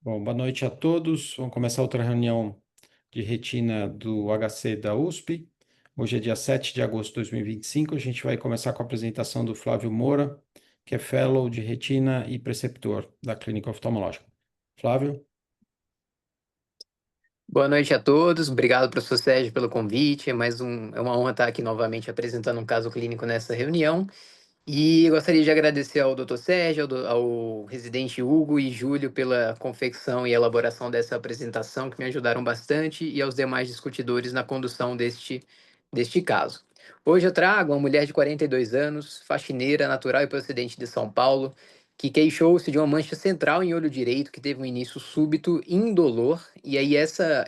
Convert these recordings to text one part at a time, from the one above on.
Bom, boa noite a todos. Vamos começar outra reunião de retina do HC da USP. Hoje é dia 7 de agosto de 2025. A gente vai começar com a apresentação do Flávio Moura, que é Fellow de Retina e preceptor da Clínica Oftalmológica. Flávio? Boa noite a todos, obrigado, professor Sérgio, pelo convite. É uma honra estar aqui novamente apresentando um caso clínico nessa reunião. E gostaria de agradecer ao Dr. Sérgio, ao residente Hugo e Júlio pela confecção e elaboração dessa apresentação, que me ajudaram bastante, e aos demais discutidores na condução deste caso. Hoje eu trago uma mulher de 42 anos, faxineira, natural e procedente de São Paulo, que queixou-se de uma mancha central em olho direito que teve um início súbito indolor, e aí essa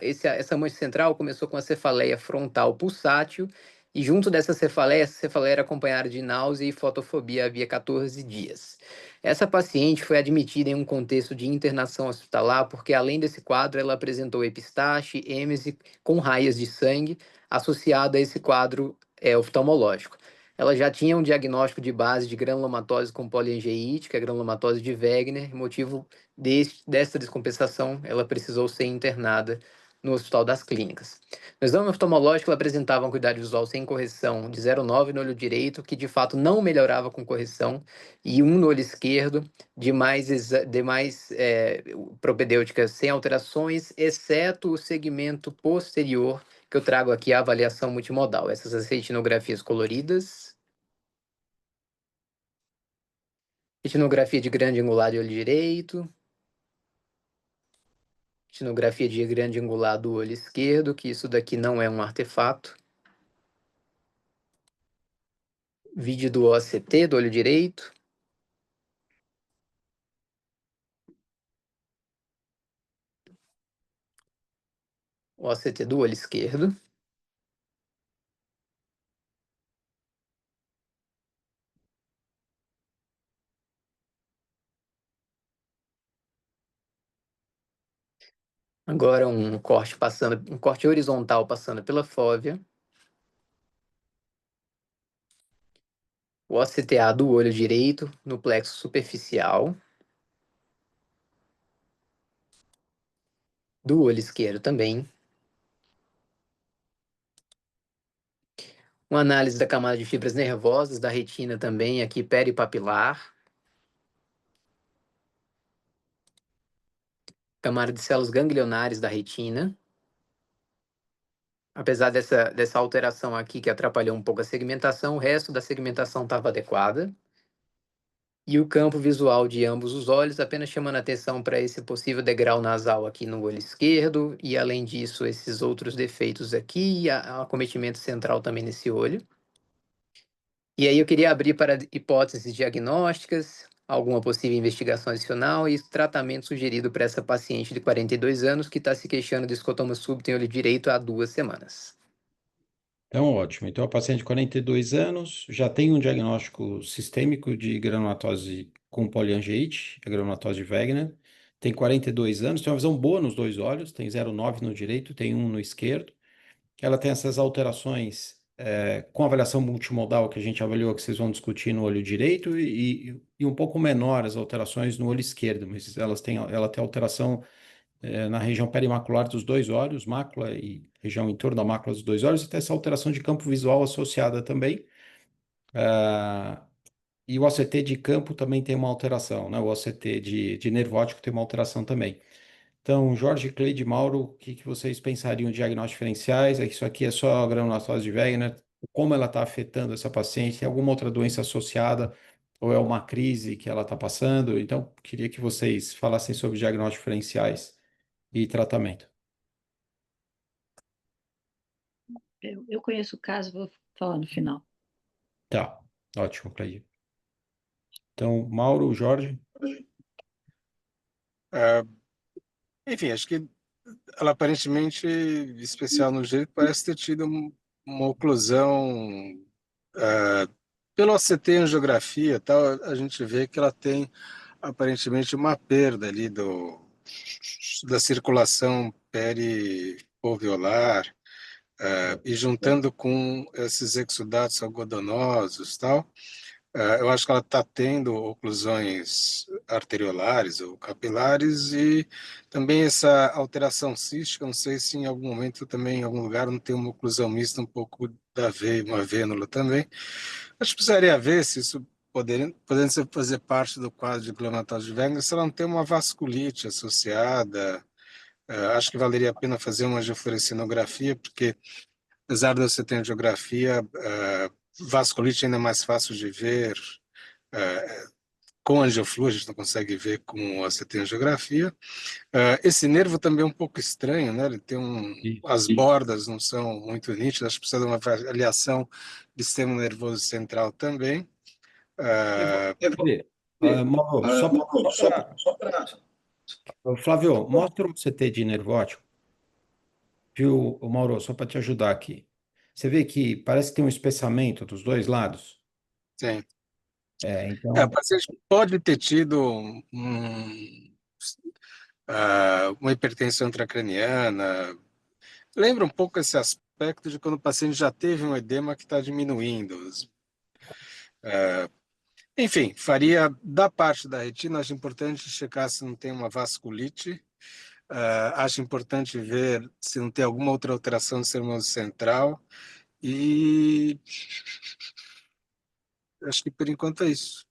mancha central começou com a cefaleia frontal pulsátil, e junto dessa cefaleia, essa cefaleia era acompanhada de náusea e fotofobia havia 14 dias. Essa paciente foi admitida em um contexto de internação hospitalar porque, além desse quadro, ela apresentou epistaxe, êmese com raias de sangue associada a esse quadro oftalmológico. Ela já tinha um diagnóstico de base de granulomatose com poliangeite, que é a granulomatose de Wegener. Motivo dessa descompensação, ela precisou ser internada no Hospital das Clínicas. No exame oftalmológico, ela apresentava uma acuidade visual sem correção de 0,9 no olho direito, que de fato não melhorava com correção, e 1 no olho esquerdo, propedêuticas sem alterações, exceto o segmento posterior, que eu trago aqui a avaliação multimodal. Essas retinografias coloridas, retinografia de grande angular de olho direito, retinografia de grande angular do olho esquerdo, que isso daqui não é um artefato, vídeo do OCT do olho direito, OCT do olho esquerdo. Agora um corte horizontal passando pela fóvea. O OCTA do olho direito no plexo superficial. Do olho esquerdo também. Uma análise da camada de fibras nervosas da retina também, aqui peripapilar. Camada de células ganglionares da retina. Apesar dessa alteração aqui que atrapalhou um pouco a segmentação, o resto da segmentação estava adequada. E o campo visual de ambos os olhos, apenas chamando atenção para esse possível degrau nasal aqui no olho esquerdo, e além disso, esses outros defeitos aqui, e o acometimento central também nesse olho. E aí eu queria abrir para hipóteses diagnósticas, alguma possível investigação adicional e tratamento sugerido para essa paciente de 42 anos que está se queixando de escotoma súbito em olho direito há 2 semanas. Então, ótimo. Então, a paciente de 42 anos já tem um diagnóstico sistêmico de granulomatose com poliangeite, a granulomatose de Wegener. Tem 42 anos, tem uma visão boa nos dois olhos, tem 0,9 no direito, tem 1 no esquerdo. Ela tem essas alterações com avaliação multimodal que a gente avaliou, que vocês vão discutir no olho direito, e um pouco menor as alterações no olho esquerdo, mas ela tem alteração na região perimacular dos dois olhos, mácula e região em torno da mácula dos dois olhos, e tem essa alteração de campo visual associada também. E o OCT de campo também tem uma alteração, né? O OCT de nervo óptico tem uma alteração também. Então, Jorge, Cleide, Mauro, o que vocês pensariam de diagnósticos diferenciais? Isso aqui é só a granulomatose de Wegener? Como ela está afetando essa paciente? Tem alguma outra doença associada? Ou é uma crise que ela está passando? Então, queria que vocês falassem sobre diagnósticos diferenciais e tratamento. Eu conheço o caso, vou falar no final. Tá, ótimo, Cleide. Então, Mauro, Jorge. Enfim, acho que ela aparentemente, especial no jeito, parece ter tido uma oclusão. Pelo OCT em angiografia e tal, a gente vê que ela tem aparentemente uma perda ali da circulação perifoveolar, e juntando com esses exudatos algodonosos e tal, Eu acho que ela está tendo oclusões arteriolares ou capilares e também essa alteração cística. Não sei se em algum momento também, em algum lugar, não tem uma oclusão mista, um pouco da veia, uma vênula também. Acho que precisaria ver se isso podendo fazer parte do quadro de gliomatose de Wegener, se ela não tem uma vasculite associada. Acho que valeria a pena fazer uma angiofluorescinografia, porque apesar de você ter angiografia, vasculite ainda é mais fácil de ver. Com angioflu, a gente não consegue ver com a CT angiografia. Esse nervo também é um pouco estranho, né? Ele tem as bordas não são muito nítidas, acho que precisa de uma avaliação do sistema nervoso central também. Cadê? Mauro, Flávio, mostra o CT de nervo óptico. Viu, Mauro, só para te ajudar aqui. Você vê que parece que tem um espessamento dos dois lados. Sim. Então, O paciente pode ter tido uma hipertensão intracraniana. Lembra um pouco esse aspecto de quando o paciente já teve um edema que está diminuindo. Enfim, faria da parte da retina, acho importante checar se não tem uma vasculite. Acho importante ver se não tem alguma outra alteração do sistema central. E acho que por enquanto é isso.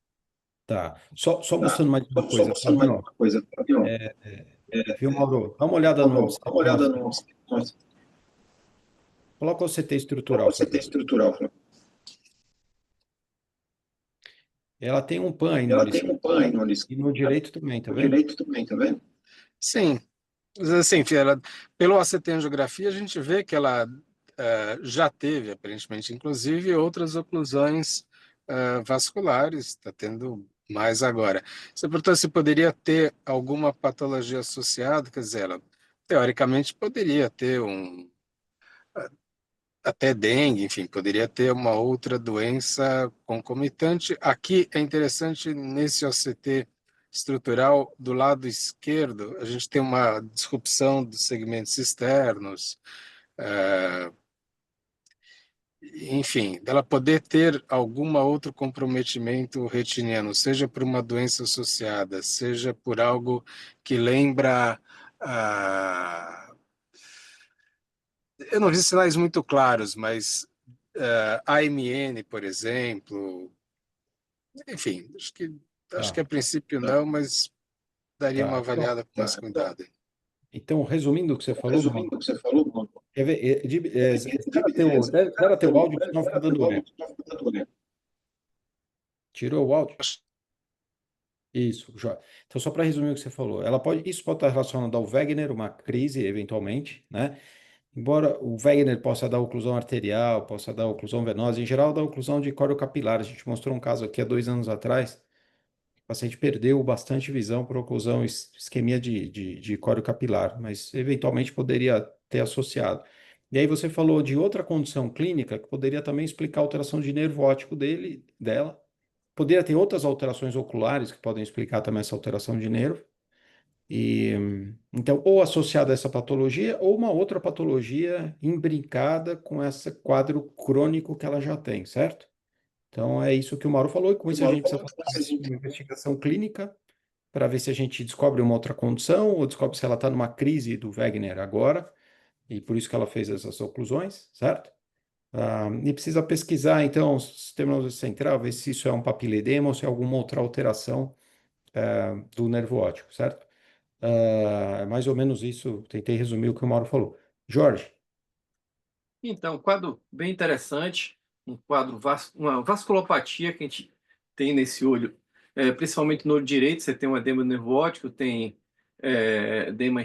tá. Só mostrando mais uma coisa, Flavinho. Viu, Mauro? Dá uma olhada no. Coloca o CT estrutural, Flavinho. Ela tem um PAN aí no olho esquerdo. E no direito também, tá vendo? Sim. Assim, pelo ACT angiografia, a gente vê que ela já teve, aparentemente, inclusive, outras oclusões vasculares, está tendo mais agora. Você perguntou se poderia ter alguma patologia associada, quer dizer, ela, teoricamente, poderia ter até dengue, enfim, poderia ter uma outra doença concomitante. Aqui é interessante, nesse OCT estrutural, do lado esquerdo, a gente tem uma disrupção dos segmentos externos, enfim, dela poder ter alguma outro comprometimento retiniano, seja por uma doença associada, seja por algo que lembra eu não vi sinais muito claros, mas AMN, por exemplo, enfim, acho que a princípio não, mas daria uma Tá. avaliada com mais cuidado. Então, resumindo o que você falou, Mauro, quer ver? Zera teu áudio, que senão fica dando erro. Tirou o áudio? Isso, joia. Então, só para resumir o que você falou, isso pode estar relacionado ao Wegener, uma crise, eventualmente, né? Embora o Wegener possa dar oclusão arterial, possa dar oclusão venosa, em geral dá oclusão de córeo capilar. A gente mostrou um caso aqui há 2 anos atrás, o paciente perdeu bastante visão por oclusão, isquemia de córeo capilar, mas eventualmente poderia ter associado. E aí você falou de outra condição clínica que poderia também explicar a alteração de nervo óptico dela. Poderia ter outras alterações oculares que podem explicar também essa alteração de nervo. E então, ou associada a essa patologia, ou uma outra patologia imbricada com esse quadro crônico que ela já tem, certo? Então, é isso que o Mauro falou, e com isso a gente precisa fazer uma investigação clínica para ver se a gente descobre uma outra condição, ou descobre se ela está numa crise do Wegener agora, e por isso que ela fez essas oclusões, certo? E precisa pesquisar, então, o sistema nervoso central, ver se isso é um papiledema ou se é alguma outra alteração do nervo óptico, certo? Mais ou menos isso, tentei resumir o que o Mauro falou. Jorge, Então, um quadro bem interessante, uma vasculopatia que a gente tem nesse olho, principalmente no olho direito, você tem um edema do nervo óptico, tem edema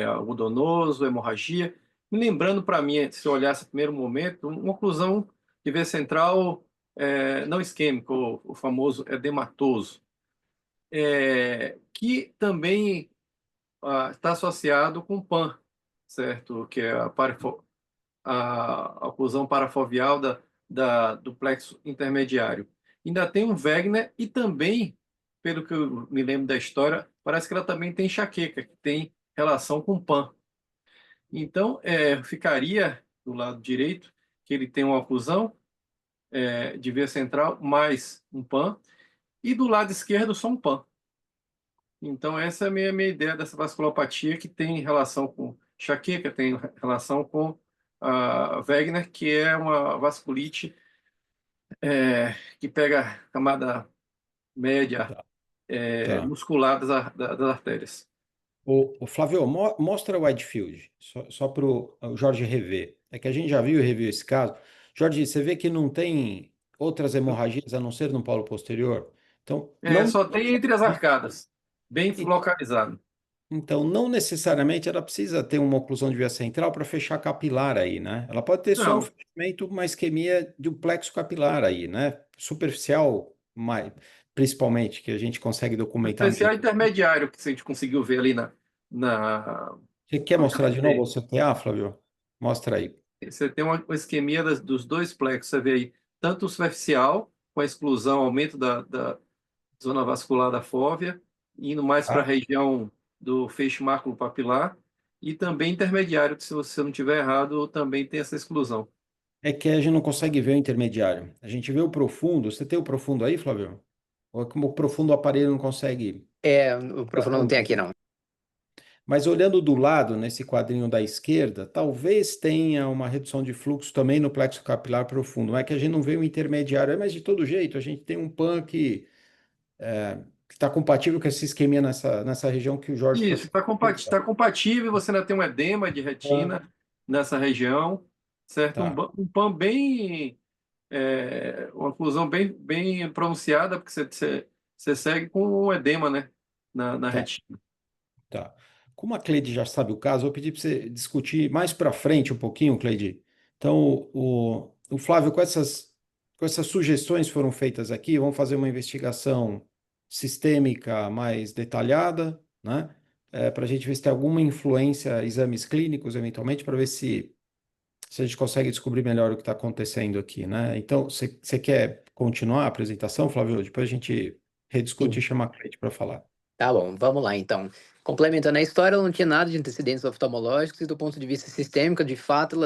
algodonoso, hemorragia. Me lembrando para mim, se eu olhasse no primeiro momento, uma oclusão de veia central não isquêmica, o famoso edematoso, que também está associado com PAN, certo? Que é a oclusão parafoveal do plexo intermediário. Ainda tem um Wegener e também, pelo que eu me lembro da história, parece que ela também tem enxaqueca, que tem relação com PAN. Então, ficaria do lado direito que ele tem uma oclusão de veia central, mais um PAN, e do lado esquerdo só um PAN. Então, essa é a minha ideia dessa vasculopatia, que tem relação com enxaqueca, tem relação com a Wegener, que é uma vasculite que pega a camada média Tá. Tá. muscular das artérias. O Flávio, mostra o Whitefield, só para o Jorge rever. É que a gente já viu e reviu esse caso. Jorge, você vê que não tem outras hemorragias a não ser no polo posterior? Então, não, Só tem entre as arcadas, bem localizado. então, não necessariamente ela precisa ter uma oclusão de via central para fechar capilar aí, né? Ela pode ter só um Não, fechamento, uma isquemia de um plexo capilar aí, né? Superficial, principalmente, que a gente consegue documentar especial melhor. intermediário, que a gente conseguiu ver ali na, Você quer na mostrar de novo o CT. CTA, Flávio? Mostra aí. Você tem uma isquemia dos dois plexos, você vê aí, tanto o superficial, com a exclusão, aumento da zona vascular da fóvea, indo mais para a Tá? região do feixe maculopapilar, e também intermediário, que se você não tiver errado, também tem essa exclusão. É que a gente não consegue ver o intermediário. A gente vê o profundo. Você tem o profundo aí, Flávio? Ou é como o profundo o aparelho não consegue. O profundo não tem aqui, não. Mas olhando do lado, nesse quadrinho da esquerda, talvez tenha uma redução de fluxo também no plexo capilar profundo. Não é que a gente não vê o intermediário, mas de todo jeito, a gente tem um PAN que está compatível com esse isquemia nessa região que o Jorge Isso, trouxe. está compatível, você ainda tem um edema de PAN, retina nessa região, certo? tá, Um PAN bem, uma oclusão bem pronunciada, porque você segue com um edema, né, na tá. retina. Tá. Como a Cleide já sabe o caso, eu vou pedir para você discutir mais para frente um pouquinho, Cleide. Então, o Flávio, com essas sugestões que foram feitas aqui, vamos fazer uma investigação sistêmica mais detalhada, né? Para a gente ver se tem alguma influência, exames clínicos, eventualmente, para ver se a gente consegue descobrir melhor o que está acontecendo aqui, né? Então, você quer continuar a apresentação, Flávio? Depois a gente rediscute e Sim. chama a Cleide para falar. Tá bom, vamos lá então. Complementando a história, ela não tinha nada de antecedentes oftalmológicos e do ponto de vista sistêmico, de fato,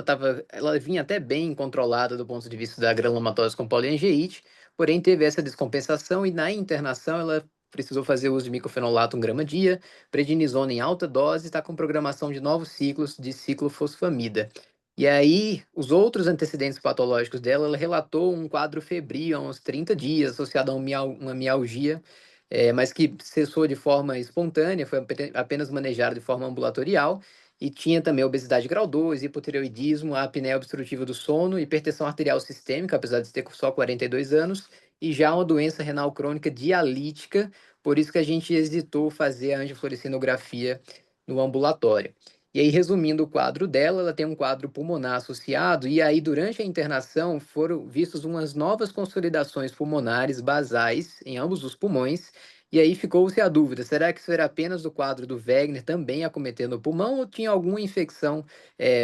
ela vinha até bem controlada do ponto de vista da granulomatose com poliangeite, porém teve essa descompensação e na internação ela precisou fazer uso de microfenolato 1 grama dia, prednisona em alta dose, está com programação de novos ciclos de ciclofosfamida. E aí, os outros antecedentes patológicos dela, ela relatou um quadro febril há uns 30 dias, associado a uma mialgia mas que cessou de forma espontânea, foi apenas manejado de forma ambulatorial, e tinha também obesidade grau 2, hipotireoidismo, apneia obstrutiva do sono, hipertensão arterial sistêmica, apesar de ter só 42 anos, e já uma doença renal crônica dialítica, por isso que a gente hesitou fazer a angiofluorescinografia no ambulatório. E aí, resumindo o quadro dela, ela tem um quadro pulmonar associado, e aí, durante a internação, foram vistos umas novas consolidações pulmonares basais em ambos os pulmões, e aí ficou-se a dúvida, será que isso era apenas o quadro do Wegener também acometendo o pulmão, ou tinha alguma infecção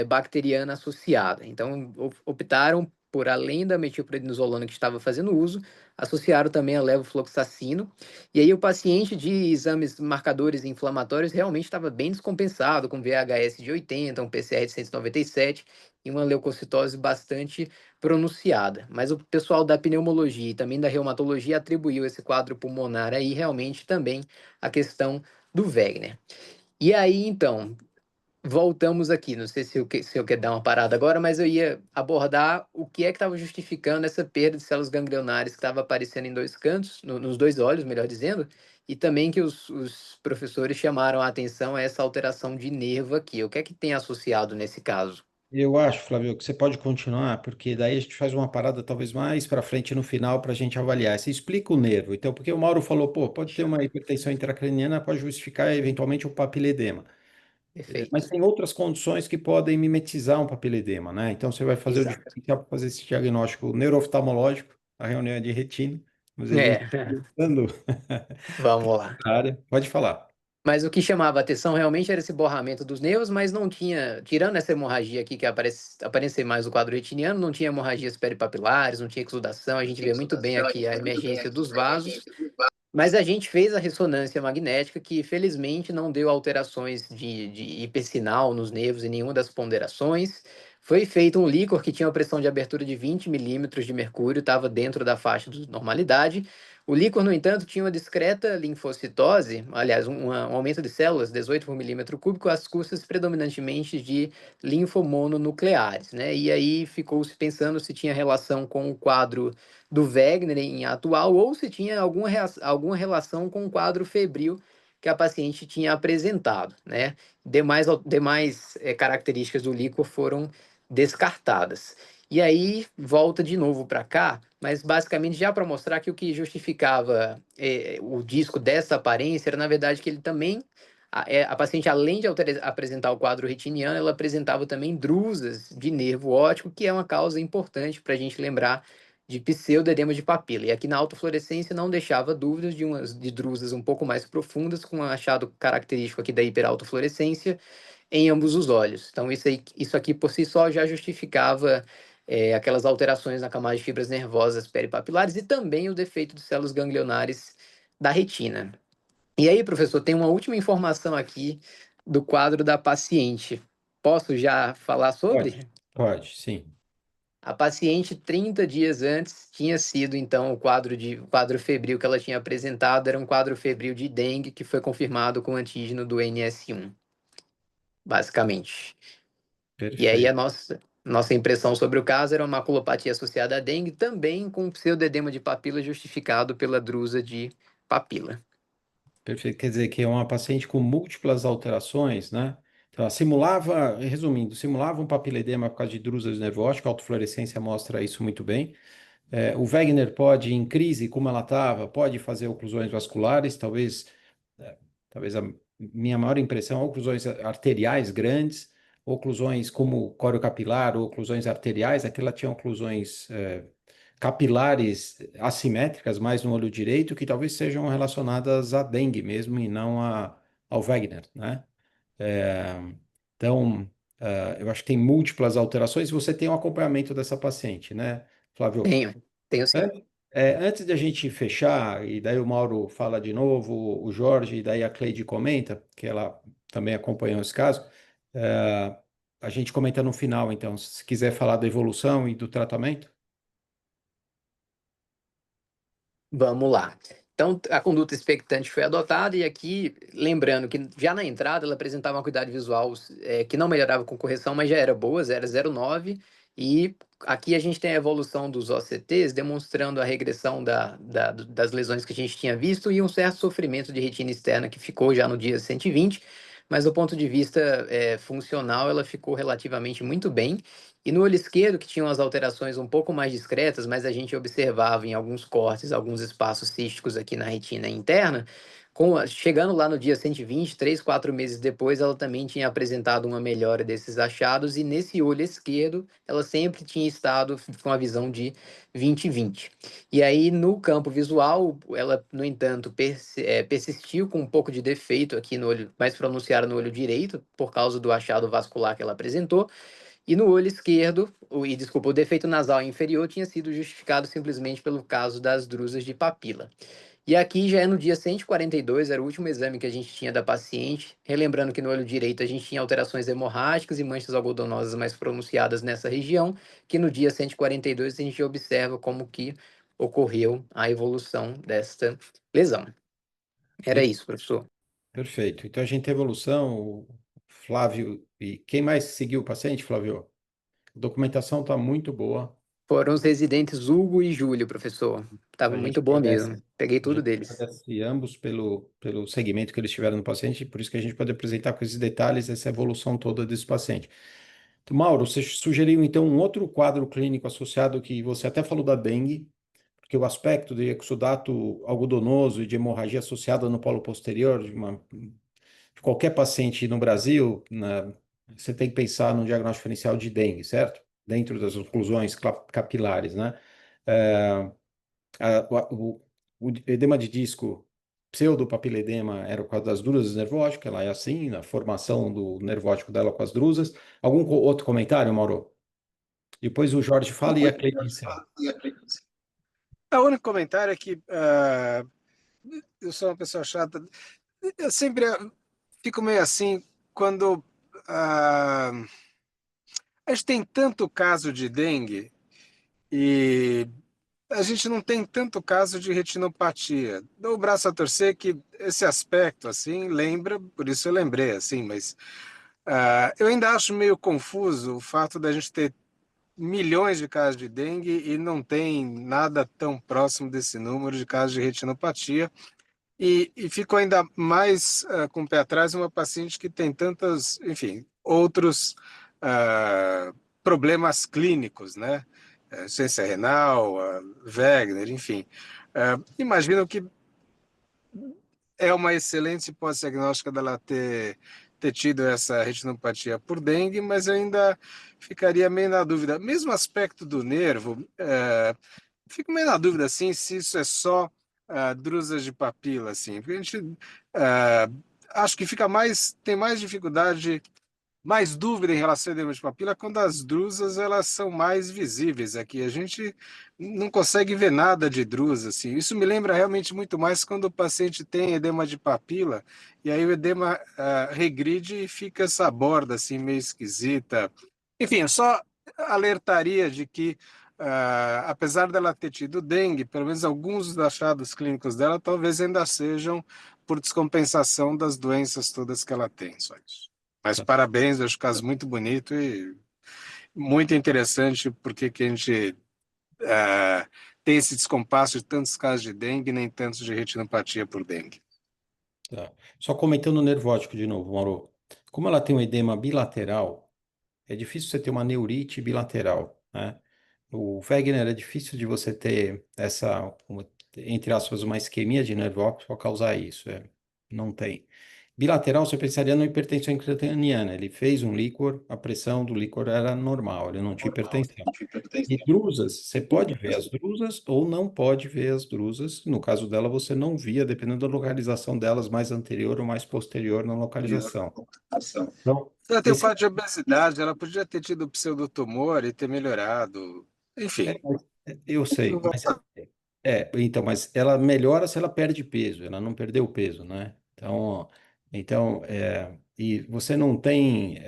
bacteriana associada? Então, optaram por, além da metilprednisolona que estava fazendo uso, associaram também a levofloxacino, e aí o paciente de exames marcadores inflamatórios realmente estava bem descompensado, com VHS de 80, um PCR de 197 e uma leucocitose bastante pronunciada. Mas o pessoal da pneumologia e também da reumatologia atribuiu esse quadro pulmonar aí realmente também à questão do Wegener. E aí, então, voltamos aqui. Não sei se eu quero dar uma parada agora, mas eu ia abordar o que é que estava justificando essa perda de células ganglionares que estava aparecendo em dois cantos, nos dois olhos, melhor dizendo, e também que os professores chamaram a atenção a essa alteração de nervo aqui. O que é que tem associado nesse caso? Eu acho, Flávio, que você pode continuar, porque daí a gente faz uma parada talvez mais para frente no final para a gente avaliar. Você explica o nervo. Então, porque o Mauro falou, pô, pode ter uma hipertensão intracraniana, pode justificar eventualmente o papiledema. Mas Perfeito. tem outras condições que podem mimetizar um papiledema, né? Então, você vai fazer o Exato. diferencial para fazer esse diagnóstico neuro-oftalmológico, a reunião é de retina, mas a gente É, usando vamos lá. a área. Pode falar. Mas o que chamava a atenção realmente era esse borramento dos nervos, mas não tinha, tirando essa hemorragia aqui que aparece mais no quadro retiniano, não tinha hemorragias peripapilares, não tinha exudação, a gente vê muito bem aqui a emergência dos vasos, mas a gente fez a ressonância magnética que felizmente não deu alterações de hipersinal nos nervos em nenhuma das ponderações, Foi feito um líquor que tinha uma pressão de abertura de 20 milímetros de mercúrio, estava dentro da faixa de normalidade. O líquor, no entanto, tinha uma discreta linfocitose, aliás, um aumento de células, 18 por milímetro cúbico, às custas predominantemente de linfomononucleares, né? E aí ficou-se pensando se tinha relação com o quadro do Wegener em atual ou se tinha alguma relação com o quadro febril que a paciente tinha apresentado, né? Demais características do líquor foram descartadas. E aí volta de novo para cá, mas basicamente já para mostrar que o que justificava o disco dessa aparência era, na verdade, que ele também, a paciente, além de apresentar o quadro retiniano, ela apresentava também drusas de nervo óptico, que é uma causa importante para a gente lembrar de pseudoedema de papila. E aqui na autofluorescência não deixava dúvidas de drusas um pouco mais profundas, com um achado característico aqui da hiperautofluorescência, em ambos os olhos. Então, isso aqui por si só já justificava aquelas alterações na camada de fibras nervosas peripapilares e também o defeito de células ganglionares da retina. E aí, professor, tem uma última informação aqui do quadro da paciente. Posso já falar sobre? Pode, sim. A paciente, 30 dias antes, tinha sido, então, o quadro febril que ela tinha apresentado era um quadro febril de dengue que foi confirmado com antígeno do NS1, basicamente. E aí a Perfeito. nossa impressão sobre o caso era uma maculopatia associada à dengue, também com pseudoedema de papila justificado pela drusa de papila. Perfeito. Quer dizer que é uma paciente com múltiplas alterações, né? Então, ela simulava, resumindo, simulava um papiledema por causa de drusas de nervo óptico, a autofluorescência mostra isso muito bem. O Wegener pode, em crise, como ela estava, pode fazer oclusões vasculares, é, talvez a minha maior impressão, oclusões arteriais grandes, oclusões como coriocapilar, ou oclusões arteriais, aqui ela tinha oclusões capilares assimétricas, mais no olho direito, que talvez sejam relacionadas à dengue mesmo e não ao Wegener, né? É, então, eu acho que tem múltiplas alterações e você tem um acompanhamento dessa paciente, né, Flávio? Tenho sim. Antes de a gente fechar, e daí o Mauro fala de novo, o Jorge, e daí a Cleide comenta, que ela também acompanhou esse caso, é, a gente comenta no final, então, se quiser falar da evolução e do tratamento. Vamos lá. Então, a conduta expectante foi adotada, e aqui, lembrando que já na entrada ela apresentava uma acuidade visual que não melhorava com correção, mas já era boa, 0,09, e aqui a gente tem a evolução dos OCTs, demonstrando a regressão das lesões que a gente tinha visto e um certo sofrimento de retina externa que ficou já no dia 120, mas do ponto de vista funcional ela ficou relativamente muito bem. E no olho esquerdo, que tinham as alterações um pouco mais discretas, mas a gente observava em alguns cortes, alguns espaços císticos aqui na retina interna, chegando lá no dia 120, 3, 4 meses depois, ela também tinha apresentado uma melhora desses achados, e nesse olho esquerdo, ela sempre tinha estado com a visão de 20/20. E aí, no campo visual, ela, no entanto, persistiu com um pouco de defeito aqui no olho, mais pronunciado no olho direito, por causa do achado vascular que ela apresentou, e no olho esquerdo, o defeito nasal inferior tinha sido justificado simplesmente pelo caso das drusas de papila. E aqui já é no dia 142, era o último exame que a gente tinha da paciente, relembrando que no olho direito a gente tinha alterações hemorrágicas e manchas algodonosas mais pronunciadas nessa região, que no dia 142 a gente observa como que ocorreu a evolução desta lesão. Era isso, professor. Perfeito. Então a gente tem evolução, o Flávio e quem mais seguiu o paciente, Flávio? A documentação está muito boa. Foram os residentes Hugo e Júlio, professor. A Tava gente muito boa agradece, mesmo. Peguei a tudo gente deles. agradece ambos pelo segmento que eles tiveram no paciente, por isso que a gente pode apresentar com esses detalhes essa evolução toda desse paciente. Então, Mauro, você sugeriu então um outro quadro clínico associado que você até falou da dengue, porque o aspecto de exudato algodonoso e de hemorragia associada no polo posterior de qualquer paciente no Brasil, você tem que pensar no diagnóstico diferencial de dengue, certo? Dentro das oclusões capilares, né? É, o edema de disco, pseudopapiledema, era por causa das drusas nervóticas, ela é assim, na formação do nervótico dela com as drusas. Algum outro comentário, Mauro? Depois o Jorge fala e a Cleide encerra. O único comentário é que eu sou uma pessoa chata. Eu sempre fico meio assim quando A gente tem tanto caso de dengue e a gente não tem tanto caso de retinopatia. Dou o braço a torcer que esse aspecto, assim, lembra, por isso eu lembrei, assim, mas eu ainda acho meio confuso o fato da gente ter milhões de casos de dengue e não tem nada tão próximo desse número de casos de retinopatia. E fico ainda mais com o pé atrás uma paciente que tem tantos, enfim, outros problemas clínicos, né? Insuficiência renal, Wegener, enfim. Imagino que é uma excelente hipótese diagnóstica dela ter tido essa retinopatia por dengue, mas eu ainda ficaria meio na dúvida. Mesmo aspecto do nervo, fico meio na dúvida assim, se isso é só drusas de papila, assim, porque a gente acho que tem mais dificuldade, mais dúvida em relação ao edema de papila quando as drusas elas são mais visíveis aqui. A gente não consegue ver nada de drusa, assim. Isso me lembra realmente muito mais quando o paciente tem edema de papila e aí o edema regride e fica essa borda assim meio esquisita. Enfim, eu só alertaria de que apesar dela ter tido dengue, pelo menos alguns dos achados clínicos dela talvez ainda sejam por descompensação das doenças todas que ela tem, só isso. Mas parabéns, eu acho o caso muito bonito e muito interessante porque que a gente tem esse descompasso de tantos casos de dengue e nem tantos de retinopatia por dengue. Tá. Só comentando o nervo óptico de novo, Mauro. Como ela tem um edema bilateral, é difícil você ter uma neurite bilateral, né? O Wegener é difícil de você ter entre aspas, uma isquemia de nervo óptico para causar isso. Não tem. Bilateral, você pensaria na hipertensão intracraniana. Ele fez um líquor, a pressão do líquor era normal, ele não tinha hipertensão. E drusas, você pode ver as drusas ou não pode ver as drusas. No caso dela, você não via, dependendo da localização delas, mais anterior ou mais posterior na localização. Então, Ela tem o quadro de obesidade, ela podia ter tido pseudotumor e ter melhorado. Enfim. Eu sei, mas ela melhora se ela perde peso, ela não perdeu peso, né? E você não tem.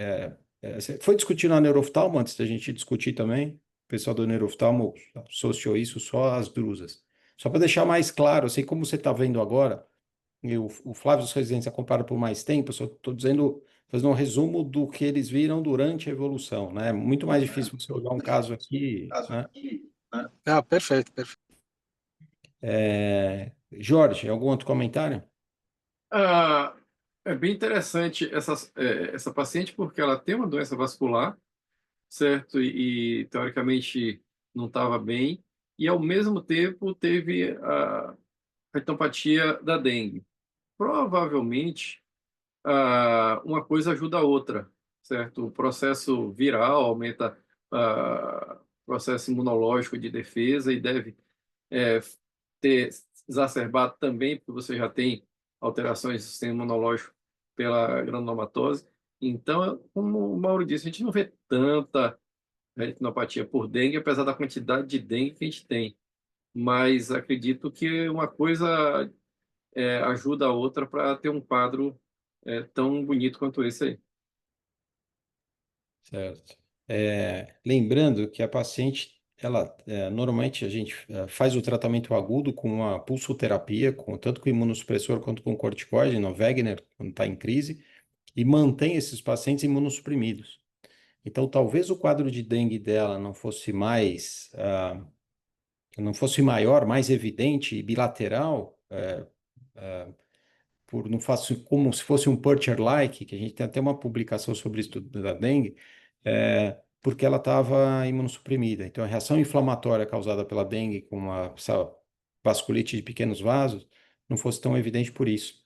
Foi discutir na neuroftalmo antes da gente discutir também. O pessoal do neuroftalmo associou isso só às drusas. Só para deixar mais claro, assim como você está vendo agora, e o Flávio Residência compara por mais tempo, eu só estou dizendo, fazendo um resumo do que eles viram durante a evolução, né? Muito mais difícil você olhar um caso aqui, né? Perfeito, perfeito. Jorge, algum outro comentário? Ah, é bem interessante essa paciente porque ela tem uma doença vascular, certo? E teoricamente não estava bem, e ao mesmo tempo teve a retinopatia da dengue. Provavelmente, uma coisa ajuda a outra, certo? O processo viral aumenta o processo imunológico de defesa e deve é, ter exacerbado também, porque você já tem alterações do sistema imunológico pela granulomatose. Então, como o Mauro disse, a gente não vê tanta retinopatia por dengue, apesar da quantidade de dengue que a gente tem. Mas acredito que uma coisa ajuda a outra para ter um quadro tão bonito quanto esse aí. Certo. Lembrando que a paciente, normalmente a gente faz o tratamento agudo com uma pulsoterapia, tanto com imunossupressor quanto com corticoide, no Wegener, quando está em crise, e mantém esses pacientes imunossuprimidos. Então, talvez o quadro de dengue dela não fosse maior, mais evidente e bilateral, não faço como se fosse um Purcher-like, que a gente tem até uma publicação sobre isso da dengue, porque ela estava imunossuprimida. Então, a reação inflamatória causada pela dengue com essa vasculite de pequenos vasos não fosse tão evidente por isso.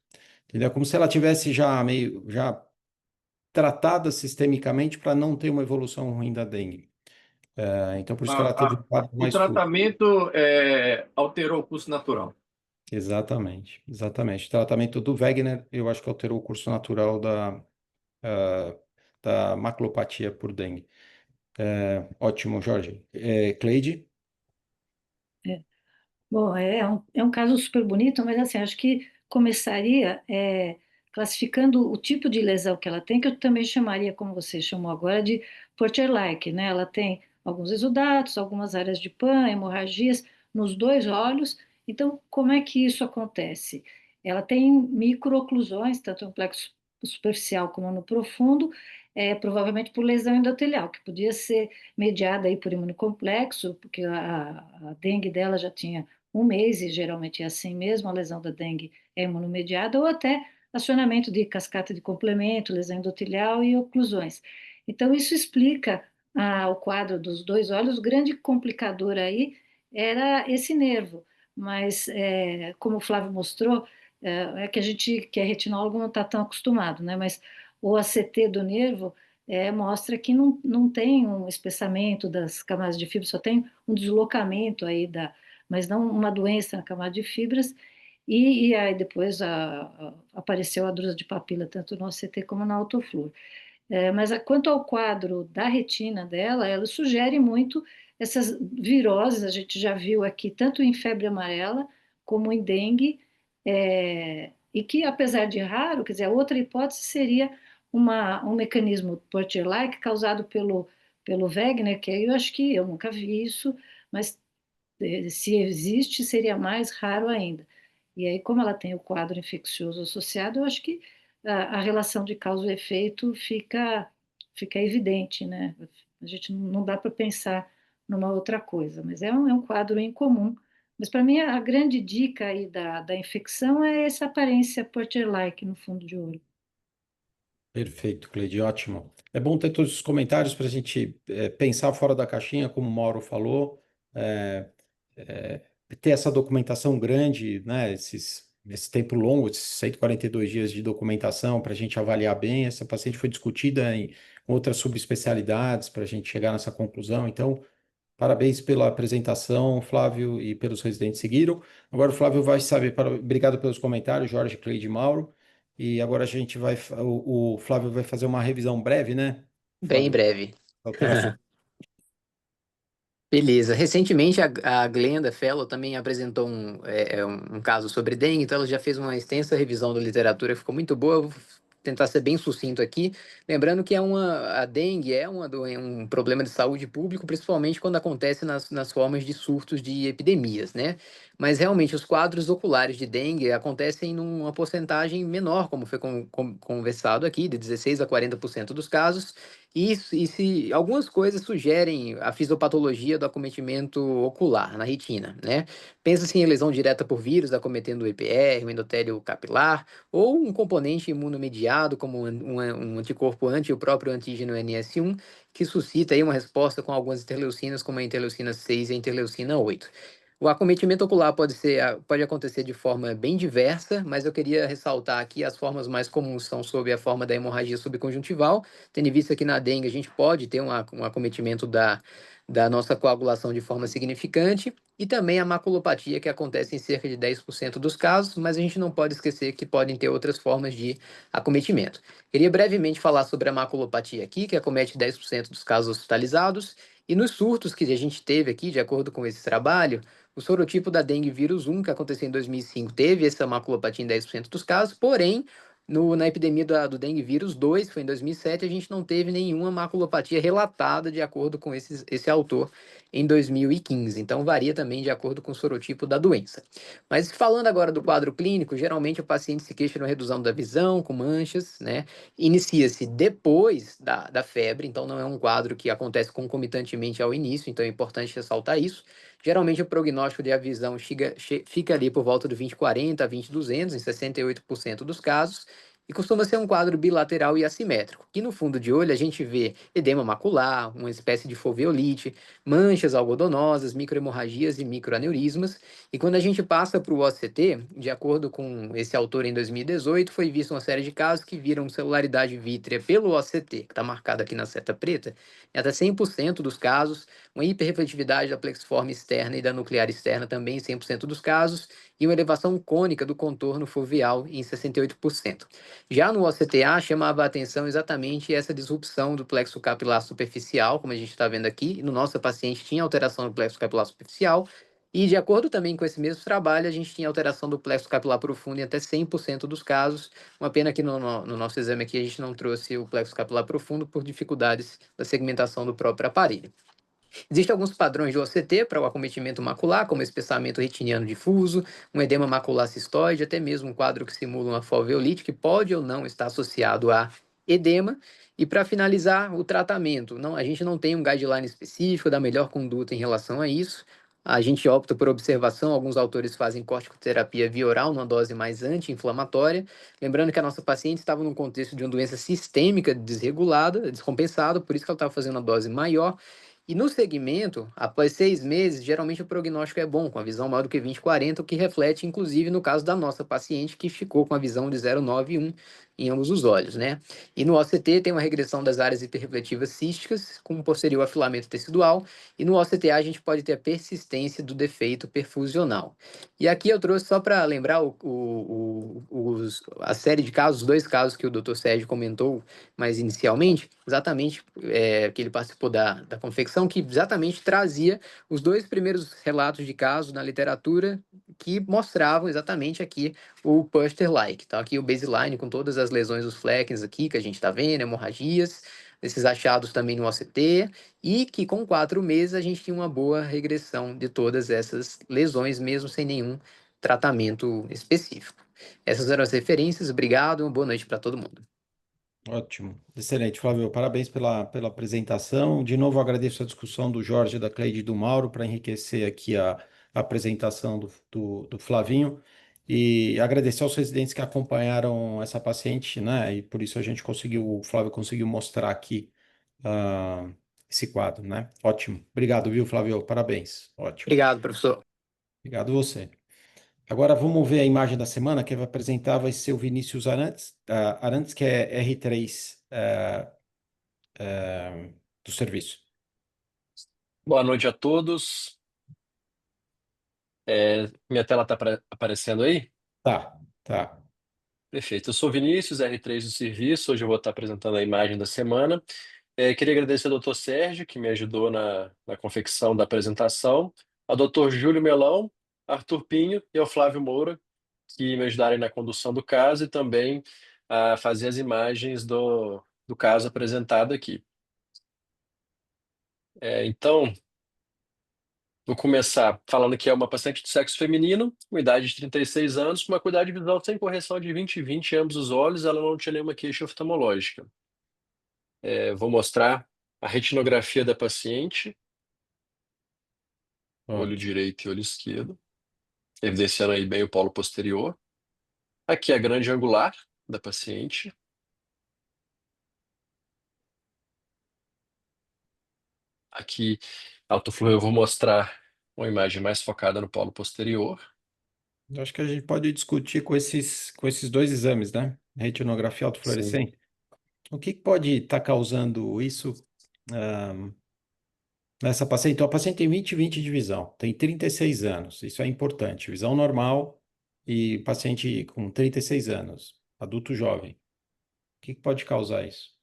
Entendeu? Como se ela tivesse já tratada sistemicamente para não ter uma evolução ruim da dengue. Então, por isso que ela teve um quadro O mais curto. tratamento alterou o curso natural. Exatamente, exatamente. O tratamento do Wegener, eu acho que alterou o curso natural ah, da maculopatia por dengue. Ótimo, Jorge. Cleide? Bom, é um caso super bonito, mas assim, acho que começaria classificando o tipo de lesão que ela tem, que eu também chamaria, como você chamou agora, de Porter-like, né? Ela tem alguns exudatos, algumas áreas de PAN, hemorragias nos dois olhos. Então, como é que isso acontece? Ela tem microoclusões, tanto no plexo superficial como no profundo, provavelmente por lesão endotelial, que podia ser mediada aí por imunocomplexo, porque a dengue dela já tinha um mês e geralmente é assim mesmo, a lesão da dengue é imunomediada, ou até acionamento de cascata de complemento, lesão endotelial e oclusões. Então, isso explica o quadro dos dois olhos. O grande complicador aí era esse nervo, mas, como o Flávio mostrou, é que a gente, que é retinólogo, não está tão acostumado, né? Mas o ACT do nervo mostra que não tem um espessamento das camadas de fibras, só tem um deslocamento aí mas não uma doença na camada de fibras, e aí depois apareceu a drusa de papila, tanto no ACT como na autofluor. Mas quanto ao quadro da retina dela, ela sugere muito essas viroses, a gente já viu aqui, tanto em febre amarela como em dengue, e que, apesar de raro, quer dizer, a outra hipótese seria um mecanismo Porter-like causado pelo Wegener, que eu acho que eu nunca vi isso, mas se existe, seria mais raro ainda. E aí, como ela tem o quadro infeccioso associado, eu acho que a relação de causa e efeito fica evidente, né? A gente não dá para pensar numa outra coisa, mas é um quadro incomum. Mas para mim, a grande dica aí da infecção é essa aparência Porter-like no fundo de olho. Perfeito, Cleide, ótimo. É bom ter todos os comentários para a gente pensar fora da caixinha, como o Mauro falou, é, é, ter essa documentação grande, né, esse tempo longo, esses 142 dias de documentação para a gente avaliar bem. Essa paciente foi discutida em outras subespecialidades para a gente chegar nessa conclusão. Então, parabéns pela apresentação, Flávio, e pelos residentes que seguiram. Agora o Flávio vai saber, obrigado pelos comentários, Jorge, Cleide e Mauro. E agora a gente o Flávio vai fazer uma revisão breve, né? Bem em Flávio, breve. alterações. Beleza. Recentemente, a Glenda Fellow também apresentou um caso sobre dengue, então ela já fez uma extensa revisão da literatura, ficou muito boa. Eu vou tentar ser bem sucinto aqui. Lembrando que a dengue é um problema de saúde público, principalmente quando acontece nas formas de surtos de epidemias, né? Mas realmente os quadros oculares de dengue acontecem numa porcentagem menor, como foi conversado aqui, de 16 a 40% dos casos. E se algumas coisas sugerem a fisiopatologia do acometimento ocular na retina, né? Pensa-se em lesão direta por vírus acometendo o EPR, o endotélio capilar, ou um componente imunomediado, como um anticorpo anti o próprio antígeno NS1, que suscita aí uma resposta com algumas interleucinas, como a interleucina 6 e a interleucina 8. O acometimento ocular pode acontecer de forma bem diversa, mas eu queria ressaltar aqui as formas mais comuns são sob a forma da hemorragia subconjuntival, tendo em vista que na dengue a gente pode ter um acometimento da nossa coagulação de forma significante, e também a maculopatia, que acontece em cerca de 10% dos casos, mas a gente não pode esquecer que podem ter outras formas de acometimento. Queria brevemente falar sobre a maculopatia aqui, que acomete 10% dos casos hospitalizados, e nos surtos que a gente teve aqui, de acordo com esse trabalho, o sorotipo da dengue vírus 1, que aconteceu em 2005, teve essa maculopatia em 10% dos casos, porém, na epidemia do dengue vírus 2, que foi em 2007, a gente não teve nenhuma maculopatia relatada, de acordo com esse autor, em 2015. Então, varia também de acordo com o sorotipo da doença. Mas falando agora do quadro clínico, geralmente o paciente se queixa de uma redução da visão, com manchas, né? Inicia-se depois da febre, então não é um quadro que acontece concomitantemente ao início, então é importante ressaltar isso. Geralmente o prognóstico de a visão fica ali por volta do 20/40 a 20/200, em 68% dos casos, e costuma ser um quadro bilateral e assimétrico, que no fundo de olho a gente vê edema macular, uma espécie de foveolite, manchas algodonosas, microhemorragias e microaneurismas, e quando a gente passa para o OCT, de acordo com esse autor em 2018, foi vista uma série de casos que viram celularidade vítrea pelo OCT, que está marcado aqui na seta preta, em até 100% dos casos, uma hiperrefletividade da plexiforme externa e da nuclear externa também em 100% dos casos, e uma elevação cônica do contorno foveal em 68%. Já no OCTA, chamava a atenção exatamente essa disrupção do plexo capilar superficial, como a gente está vendo aqui. No nosso paciente tinha alteração do plexo capilar superficial, E de acordo também com esse mesmo trabalho, a gente tinha alteração do plexo capilar profundo em até 100% dos casos. Uma pena que no nosso exame aqui a gente não trouxe o plexo capilar profundo por dificuldades da segmentação do próprio aparelho. Existem alguns padrões de OCT para o acometimento macular, como espessamento retiniano difuso, um edema macular cistoide, até mesmo um quadro que simula uma foveolite, que pode ou não estar associado a edema. E para finalizar, o tratamento. A gente não tem um guideline específico da melhor conduta em relação a isso. A gente opta por observação, alguns autores fazem corticoterapia via oral, numa dose mais anti-inflamatória. Lembrando que a nossa paciente estava num contexto de uma doença sistêmica desregulada, descompensada, por isso que ela estava fazendo uma dose maior. E no segmento, após 6 meses, geralmente o prognóstico é bom, com a visão maior do que 20/40, o que reflete, inclusive, no caso da nossa paciente, que ficou com a visão de 0,9 e 1 em ambos os olhos, né? E no OCT tem uma regressão das áreas hiperrefletivas císticas, com um posterior afilamento tecidual, e no OCTA a gente pode ter a persistência do defeito perfusional. E aqui eu trouxe só para lembrar a série de casos, os 2 casos que o Dr. Sérgio comentou mais inicialmente, exatamente que ele participou da confecção, que exatamente trazia os 2 primeiros relatos de caso na literatura que mostravam exatamente aqui o Puster-like. Então, aqui o baseline com todas as lesões dos fleckens aqui que a gente está vendo, hemorragias, esses achados também no OCT, e que com 4 meses a gente tinha uma boa regressão de todas essas lesões, mesmo sem nenhum tratamento específico. Essas eram as referências, obrigado, uma boa noite para todo mundo. Ótimo, excelente, Flávio. Parabéns pela apresentação. De novo, agradeço a discussão do Jorge, da Cleide e do Mauro para enriquecer aqui a apresentação do Flavinho e agradecer aos residentes que acompanharam essa paciente, né? E por isso a gente conseguiu, o Flávio conseguiu mostrar aqui ah, esse quadro, né? Ótimo. Obrigado, viu, Flávio? Parabéns. Ótimo. Obrigado, professor. Obrigado você. Agora vamos ver a imagem da semana. Quem vai apresentar vai ser o Vinícius Arantes, que é R3 do serviço. Boa noite a todos. Minha tela está aparecendo aí? Tá, tá. Perfeito. Eu sou Vinícius, R3 do serviço. Hoje eu vou estar apresentando a imagem da semana. Queria agradecer ao Dr. Sérgio, que me ajudou na confecção da apresentação, ao Dr. Júlio Melão, Arthur Pinho e ao Flávio Moura, que me ajudaram na condução do caso e também a fazer as imagens do caso apresentado aqui. Então, vou começar falando que é uma paciente de sexo feminino, com idade de 36 anos, com uma acuidade visual sem correção de 20/20 em ambos os olhos, ela não tinha nenhuma queixa oftalmológica. Vou mostrar a retinografia da paciente, olho Ótimo. direito e olho esquerdo, evidenciando aí bem o polo posterior. Aqui a grande angular da paciente. Aqui, autofluo, eu vou mostrar uma imagem mais focada no polo posterior. Eu acho que a gente pode discutir com esses 2 exames, né? Retinografia Sim. autofluorescente. O que pode estar causando isso nessa paciente? Então, a paciente tem 20/20 de visão, tem 36 anos. Isso é importante. Visão normal e paciente com 36 anos, adulto jovem. O que pode causar isso?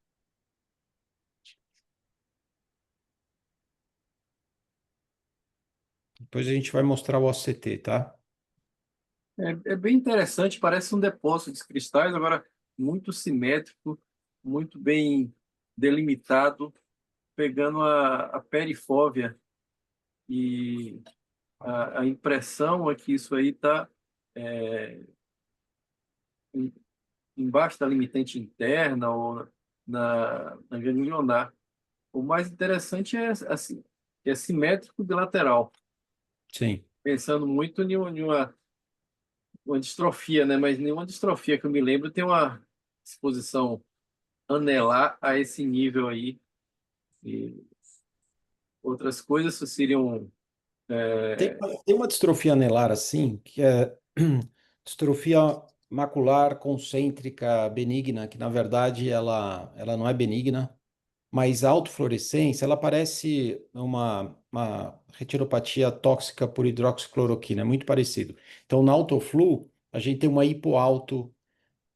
Depois a gente vai mostrar o OCT, tá? É bem interessante, parece um depósito de cristais, agora muito simétrico, muito bem delimitado, pegando a perifóvia e a impressão é que isso aí está embaixo da limitante interna ou na ganglionar. O mais interessante assim, é simétrico bilateral, Sim. pensando muito em uma distrofia, né? Mas nenhuma distrofia que eu me lembro tem uma exposição anelar a esse nível aí. E outras coisas seriam Tem uma distrofia anelar assim, que é distrofia macular concêntrica benigna, que na verdade ela não é benigna, mas a autofluorescência, ela parece uma retinopatia tóxica por hidroxicloroquina, é muito parecido. Então, na autoflu, a gente tem uma hipoauto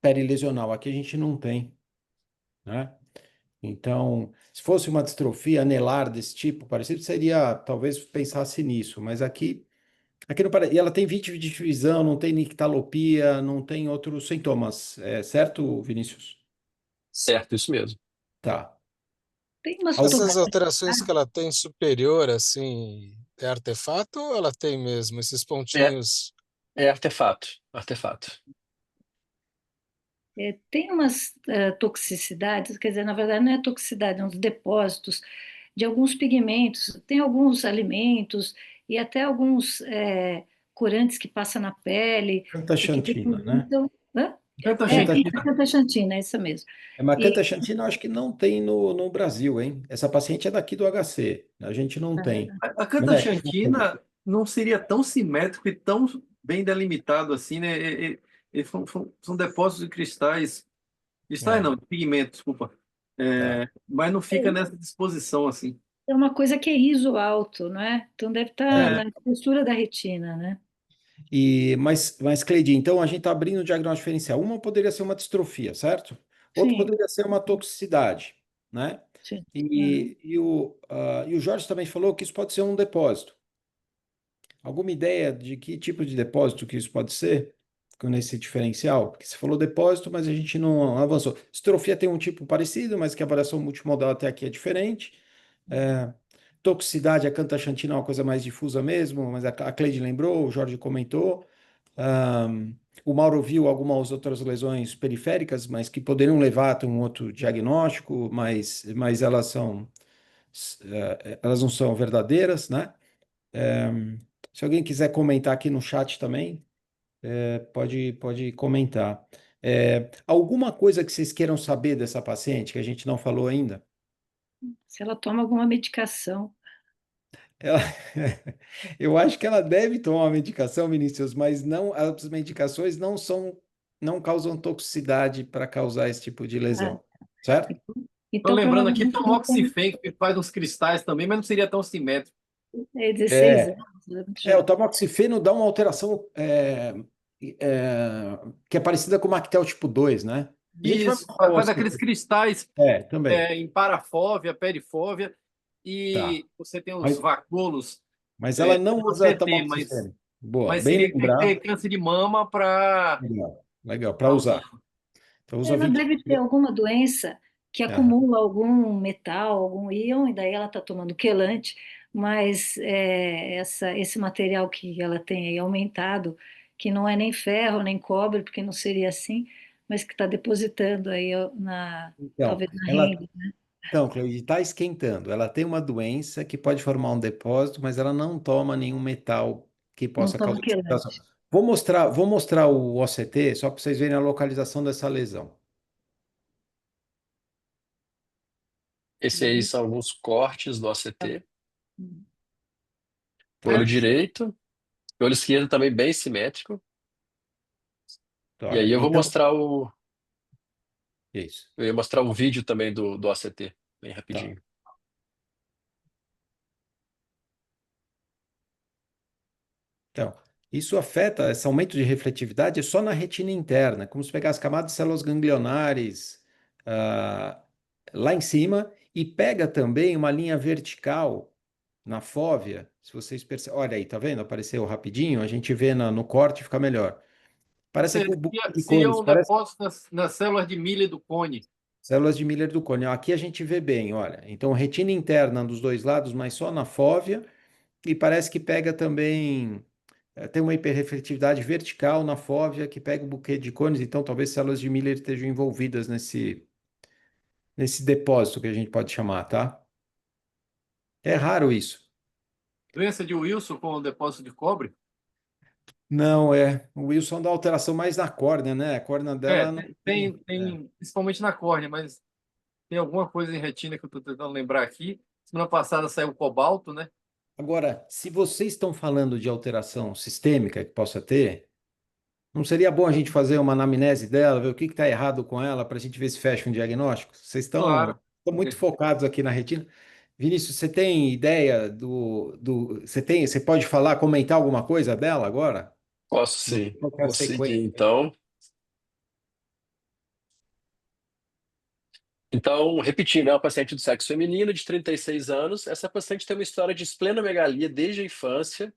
perilesional, aqui a gente não tem, né? Então, se fosse uma distrofia anelar desse tipo, parecido, seria, talvez pensasse nisso, mas aqui Aqui no Paraná. E ela tem vítima de visão, não tem nictalopia, não tem outros sintomas. É certo, Vinícius? Certo, isso mesmo. Tá. Tem umas Essas Alguma. alterações que toxicidades, ela tem superior, assim, é artefato ou ela tem mesmo esses É, pontinhos? é artefato, artefato. tem umas toxicidades, quer dizer, na verdade não é toxicidade, é uns depósitos de alguns pigmentos, tem alguns alimentos e até alguns corantes que passam na pele e que Cantaxantina, né? depositam. Hã? Canta Isso é Argentina. Cantaxantina. cataxantina, é isso mesmo. É, mas E, cantaxantina eu acho que não tem no Brasil, hein? Essa paciente é daqui do HC. A gente não tem. A Mas Canta Argentina não seria tão simétrico e tão bem delimitado assim, né? São depósitos de cristais. Cristais é, não, de pigmento, desculpa. tá. Mas não fica nessa disposição assim. é uma coisa que é ISO alto, não é? Então deve estar É, na espessura da retina, né? Mas Cleide, então a gente está abrindo o diagnóstico diferencial. Uma poderia ser uma distrofia, certo? Outro Sim, poderia ser uma toxicidade, né? sim. Uhum. E o Jorge também falou que isso pode ser um depósito. Alguma ideia de que tipo de depósito que isso pode ser com esse diferencial? Porque você falou depósito, mas a gente não avançou. Distrofia tem um tipo parecido, mas que a avaliação multimodal até aqui é diferente. É, toxicidade, a cantaxantina é uma coisa mais difusa mesmo, mas a Cleide lembrou, o Jorge comentou. Ahm, o Mauro viu algumas outras lesões periféricas, mas que poderiam levar a um outro diagnóstico, mas elas não são verdadeiras, né? Se alguém quiser comentar aqui no chat também, pode comentar. Alguma coisa que vocês queiram saber dessa paciente que a gente não falou ainda? Se ela toma alguma medicação, Ela- Eu acho que ela deve tomar uma medicação, Vinícius, mas não, as medicações não causam toxicidade para causar esse tipo de ah, lesão, certo? tô então lembrando aqui, provavelmente tem o não tem Moxifen que faz uns cristais também, mas não seria tão simétrico. 16 É, anos, é muito o jovem. tamoxifeno dá uma alteração que é parecida com o Mactel tipo 2, né? A gente vai Isso, mostrar o faz aqueles OCT. cristais Também. em parafóvia, perifóvia, Tá. e você tem os Mas, vacuolos mas ela não no usa OCT, mas, tamoxifeno. Boa, mas bem seria que tem que ter lembrar. câncer de mama para Legal, legal, para usar. usar. Então usa Ela 20. deve ter alguma doença que Aham. acumula algum metal, algum íon, e daí ela está tomando quelante, mas esse material que ela tem aí aumentado, que não é nem ferro, nem cobre, porque não seria assim, mas que está depositando aí Então, talvez na ela, renda. então, Cleide, está esquentando. Ela tem uma doença que pode formar um depósito, mas ela não toma nenhum metal que Não possa toma causar excitação. quelante. Vou mostrar o OCT só para vocês verem a localização dessa lesão. Esse aí são alguns cortes do OCT. Olho Tá? direito, olho esquerdo também bem simétrico. Então, E aí olha, eu vou então, mostrar o, isso. eu ia mostrar um vídeo também do OCT, bem Tá. rapidinho. Então, isso afeta, esse aumento de refletividade é só na retina interna, como se pegar as camadas de células ganglionares ah, lá em cima e pega também uma linha vertical na fóvea. Se vocês percebem, olha aí, tá vendo? Apareceu rapidinho, a gente vê no corte, fica melhor. Parece aqui o buco de Seria cones, um parece depósito nas células de Miller do cone. células de Miller do cone. Aqui a gente vê bem, olha. Então, retina interna dos dois lados, mas só na fóvea, e parece que pega também. Tem uma hiperrefletividade vertical na fóvea que pega o buquê de cones, então talvez células de Miller estejam envolvidas nesse depósito que a gente pode chamar, tá? É raro isso. Doença de Wilson com o depósito de cobre. Não, o Wilson dá alteração mais na córnea, né? A córnea dela não tem. Principalmente na córnea, mas tem alguma coisa em retina que eu estou tentando lembrar aqui. Semana passada saiu o cobalto, né? Agora, se vocês estão falando de alteração sistêmica que possa ter, não seria bom a gente fazer uma anamnese dela, ver o que está errado com ela, para a gente ver se fecha um diagnóstico? Vocês estão Claro. muito focados aqui na retina. Vinícius, você tem ideia você pode falar, comentar alguma coisa dela agora? Posso sim. Qual que é a Vou seguir sequência? então. Então, repetindo, é uma paciente do sexo feminino de 36 anos. Essa paciente tem uma história de esplenomegalia desde a infância.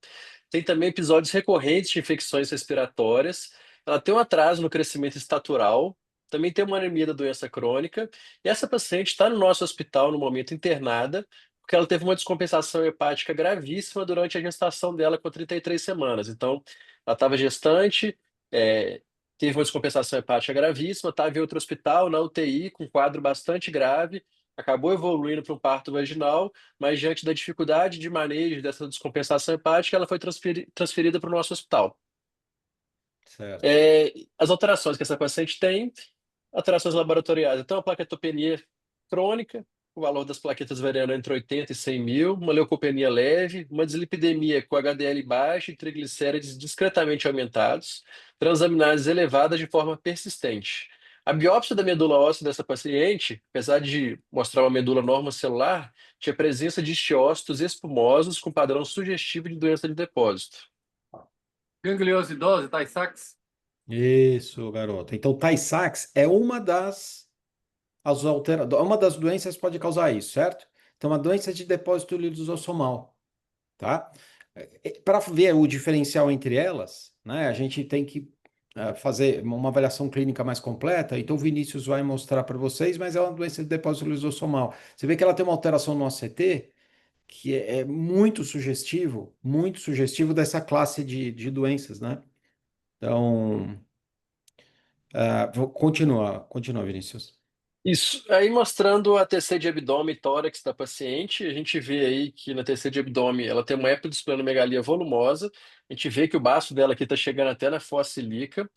tem também episódios recorrentes de infecções respiratórias, ela tem um atraso no crescimento estatural, também tem uma anemia da doença crônica, e essa paciente está no nosso hospital no momento internada, porque ela teve uma descompensação hepática gravíssima durante a gestação dela com 33 semanas. Então, ela estava gestante, é, teve uma descompensação hepática gravíssima, estava em outro hospital, na UTI, com um quadro bastante grave, acabou evoluindo para um parto vaginal, mas diante da dificuldade de manejo dessa descompensação hepática, ela foi transferida para o nosso hospital. Certo. As alterações que essa paciente tem, alterações laboratoriais. Então, a plaquetopenia crônica, o valor das plaquetas variando entre 80 e 100 mil, uma leucopenia leve, uma dislipidemia com HDL baixo e triglicérides discretamente aumentados, transaminases elevadas de forma persistente. A biópsia da medula óssea dessa paciente, apesar de mostrar uma medula normocelular, tinha presença de estiócitos espumosos com padrão sugestivo de doença de depósito. Gangliosidose, Tay-Sachs? Isso, garoto. Então, Tay-Sachs é uma das doenças que pode causar isso, certo? Então, a doença de depósito lisossomal, tá? Para ver o diferencial entre elas, né, a gente tem que fazer uma avaliação clínica mais completa. Então, o Vinícius vai mostrar para vocês, mas é uma doença de depósito lisossomal. Você vê que ela tem uma alteração no ACT que é muito sugestivo dessa classe de doenças, né? Então, continua, Vinícius. Isso. Aí mostrando a TC de abdômen e tórax da paciente, a gente vê aí que na TC de abdômen ela tem uma epidosplenomegalia volumosa, a gente vê que o baço dela aqui está chegando até na fossa ilíaca,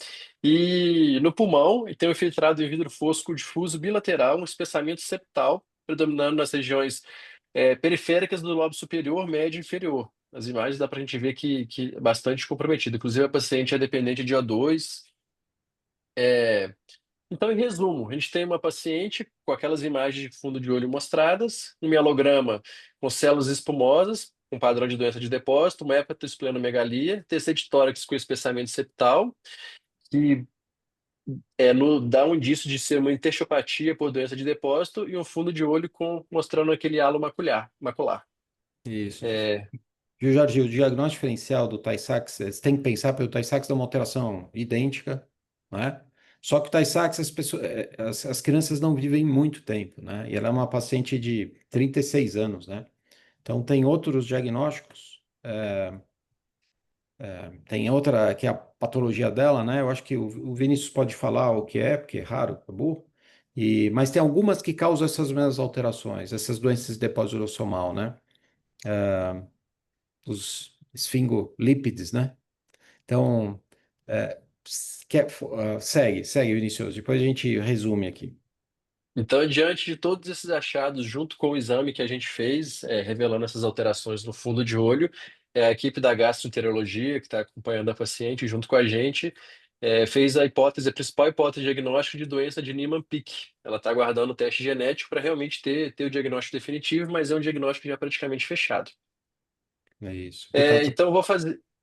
e no pulmão e tem um infiltrado em vidro fosco difuso bilateral, um espessamento septal, predominando nas regiões periféricas do lobo superior, médio e inferior. As imagens dá para a gente ver que é bastante comprometido. Inclusive a paciente é dependente de O2. Então, em resumo, a gente tem uma paciente com aquelas imagens de fundo de olho mostradas, um mielograma com células espumosas, com padrão de doença de depósito, uma hepatosplenomegalia, TC de tórax com espessamento septal, que dá um indício de ser uma enteropatia por doença de depósito, e um fundo de olho mostrando aquele halo macular. Isso. É, Jorge, o diagnóstico diferencial do Tay-Sachs, você tem que pensar porque o Tay-Sachs dá uma alteração idêntica, né? Só que o Tay-Sachs, as crianças não vivem muito tempo, né? E ela é uma paciente de 36 anos, né? Então, tem outros diagnósticos, tem outra, que é a patologia dela, né? Eu acho que o Vinícius pode falar o que é, porque é raro, é burro. Mas tem algumas que causam essas mesmas alterações, essas doenças de depósito urossomal, né? Os esfingolípides, né? Então, segue, Vinícius. Depois a gente resume aqui. Então, diante de todos esses achados, junto com o exame que a gente fez, revelando essas alterações no fundo de olho, a equipe da gastroenterologia, que está acompanhando a paciente junto com a gente, fez a principal hipótese diagnóstica de doença de Niemann-Pick. Ela está aguardando o teste genético para realmente ter o diagnóstico definitivo, mas é um diagnóstico já praticamente fechado. É isso. Puta, Então,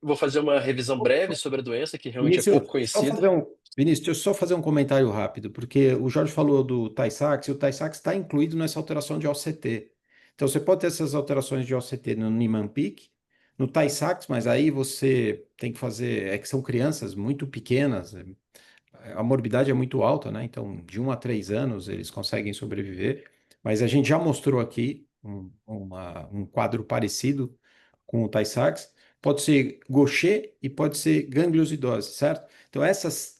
vou fazer uma revisão breve sobre a doença, que realmente é Vinícius, pouco conhecida. Vinícius, deixa eu só fazer um comentário rápido, porque o Jorge falou do Tay-Sachs, e o Tay-Sachs está incluído nessa alteração de OCT. Então, você pode ter essas alterações de OCT no Niemann-Pick, no Tay-Sachs, mas aí você tem que fazer, que são crianças muito pequenas, a morbidade é muito alta, né? Então, de 1 a 3 anos eles conseguem sobreviver, mas a gente já mostrou aqui um quadro parecido com o Tay-Sachs. Pode ser Gaucher e pode ser gangliosidose, certo? Então, essas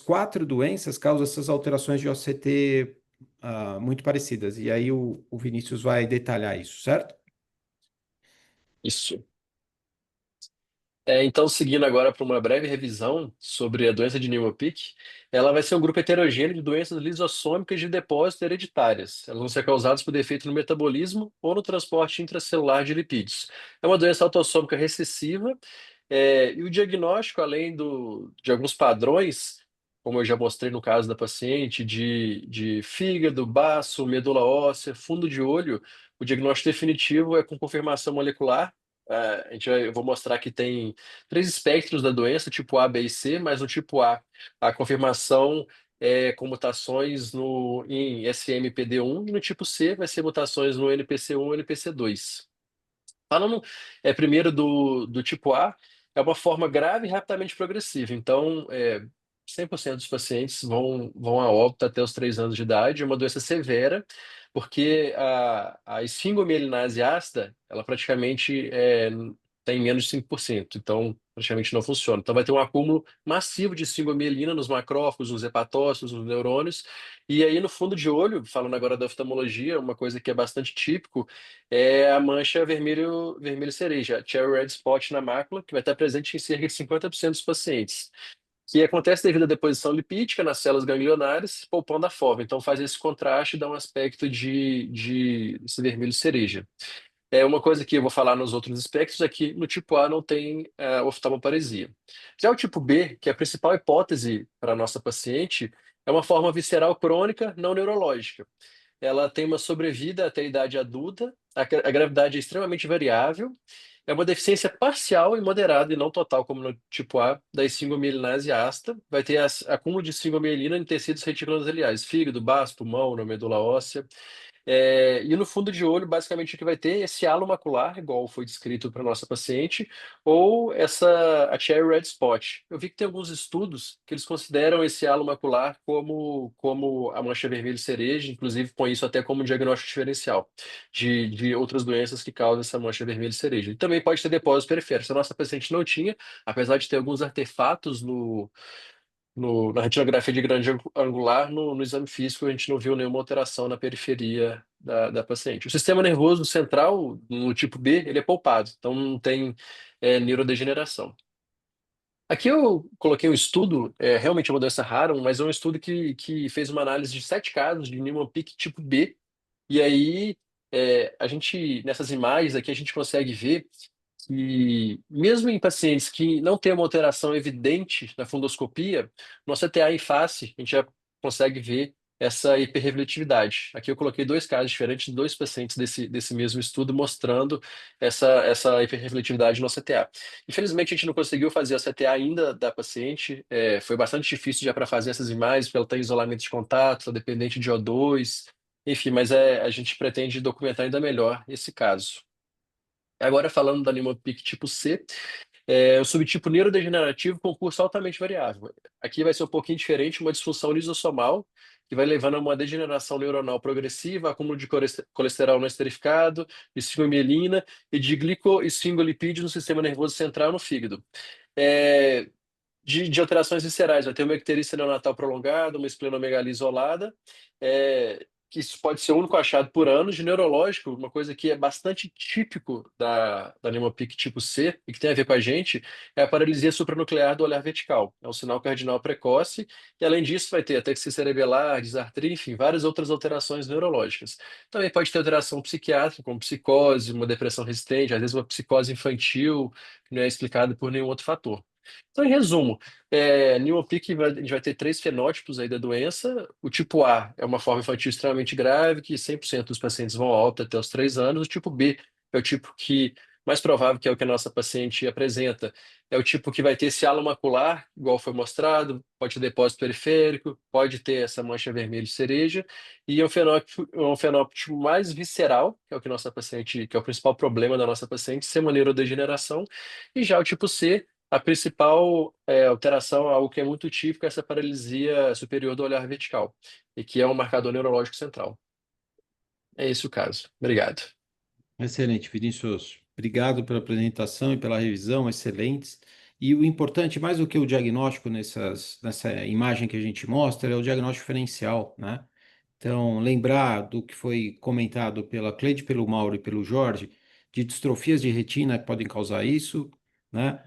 quatro doenças causam essas alterações de OCT muito parecidas. E aí o Vinícius vai detalhar isso, certo? Isso. Então, seguindo agora para uma breve revisão sobre a doença de Niemann-Pick, ela vai ser um grupo heterogêneo de doenças lisossômicas de depósito hereditárias. Elas vão ser causadas por defeito no metabolismo ou no transporte intracelular de lipídios. É uma doença autossômica recessiva, e o diagnóstico, além de alguns padrões, como eu já mostrei no caso da paciente, de fígado, baço, medula óssea, fundo de olho, o diagnóstico definitivo é com confirmação molecular. Eu vou mostrar que tem três espectros da doença, tipo A, B e C, mas no tipo a confirmação é com mutações em SMPD1, e no tipo C vai ser mutações no NPC1 e NPC2. Falando primeiro do tipo A, é uma forma grave e rapidamente progressiva. Então, 100% dos pacientes vão a óbito até os 3 anos de idade. É uma doença severa, porque a esfingomielinase ácida, ela praticamente tem menos de 5%. Então, praticamente não funciona. Então, vai ter um acúmulo massivo de esfingomielina nos macrófagos, nos hepatócitos, nos neurônios. E aí, no fundo de olho, falando agora da oftalmologia, uma coisa que é bastante típico é a mancha vermelho cereja, a cherry red spot na mácula, que vai estar presente em cerca de 50% dos pacientes, que acontece devido à deposição lipídica nas células ganglionares, poupando a fova. Então faz esse contraste e dá um aspecto de esse vermelho cereja. É uma coisa que eu vou falar nos outros espectros é que no tipo A não tem oftalmoparesia. Já o tipo B, que é a principal hipótese para a nossa paciente, é uma forma visceral crônica não neurológica. Ela tem uma sobrevida até a idade adulta, a gravidade é extremamente variável, é uma deficiência parcial e moderada, e não total, como no tipo A, da esfingomielinase ácida. Vai ter acúmulo de esfingomielina em tecidos reticuloendoteliais, fígado, baço, pulmão, na medula óssea. E no fundo de olho, basicamente, o que vai ter é esse halo macular, igual foi descrito para nossa paciente, ou a cherry red spot. Eu vi que tem alguns estudos que eles consideram esse halo macular como a mancha vermelha cereja, inclusive põe isso até como um diagnóstico diferencial de outras doenças que causam essa mancha vermelha cereja. E também pode ter depósitos periféricos. A nossa paciente não tinha, apesar de ter alguns artefatos na retinografia de grande angular, no exame físico, a gente não viu nenhuma alteração na periferia da paciente. O sistema nervoso central, no tipo B, ele é poupado, então não tem neurodegeneração. Aqui eu coloquei um estudo, realmente é uma doença rara, mas é um estudo que fez uma análise de 7 casos de Niemann-Pick tipo B, e aí, nessas imagens aqui, a gente consegue ver que, mesmo em pacientes que não têm uma alteração evidente na fundoscopia, no CTA em face, a gente já consegue ver essa hiperrefletividade. Aqui eu coloquei 2 casos diferentes de 2 pacientes desse mesmo estudo, mostrando essa hiperrefletividade no CTA. Infelizmente, a gente não conseguiu fazer a CTA ainda da paciente, foi bastante difícil já para fazer essas imagens, porque ela tem isolamento de contato, está dependente de O2. Enfim, mas a gente pretende documentar ainda melhor esse caso. Agora, falando da Niemann-Pick tipo C, o subtipo neurodegenerativo com curso altamente variável. Aqui vai ser um pouquinho diferente, uma disfunção lisossomal, que vai levando a uma degeneração neuronal progressiva, acúmulo de colesterol não esterificado, esfingomielina e de glicoesfingolipídio no sistema nervoso central no fígado. É, de alterações viscerais, vai ter uma icterícia neonatal prolongada, uma esplenomegalia isolada, que isso pode ser o único achado por anos. De neurológico, uma coisa que é bastante típico da Niemann-Pick tipo C e que tem a ver com a gente, é a paralisia supranuclear do olhar vertical. É um sinal cardinal precoce, e além disso vai ter ataxia cerebelar, disartria, enfim, várias outras alterações neurológicas. Também pode ter alteração psiquiátrica, como psicose, uma depressão resistente, às vezes uma psicose infantil, que não é explicada por nenhum outro fator. Então, em resumo, Niemann-Pick a gente vai ter 3 fenótipos aí da doença. O tipo A é uma forma infantil extremamente grave, que 100% dos pacientes vão a óbito até os 3 anos. O tipo B é o tipo que mais provável, que é o que a nossa paciente apresenta, é o tipo que vai ter esse halo macular, igual foi mostrado, pode ter depósito periférico, pode ter essa mancha vermelha cereja, e é um fenótipo mais visceral, que é o que nossa paciente, que é o principal problema da nossa paciente, ser uma neurodegeneração. E já o tipo C, a principal alteração, algo que é muito típico, é essa paralisia superior do olhar vertical, e que é um marcador neurológico central. É esse o caso. Obrigado. Excelente, Vinícius. Obrigado pela apresentação e pela revisão, excelentes. E o importante, mais do que o diagnóstico nessa imagem que a gente mostra, é o diagnóstico diferencial, né? Então, lembrar do que foi comentado pela Cleide, pelo Mauro e pelo Jorge, de distrofias de retina que podem causar isso, né?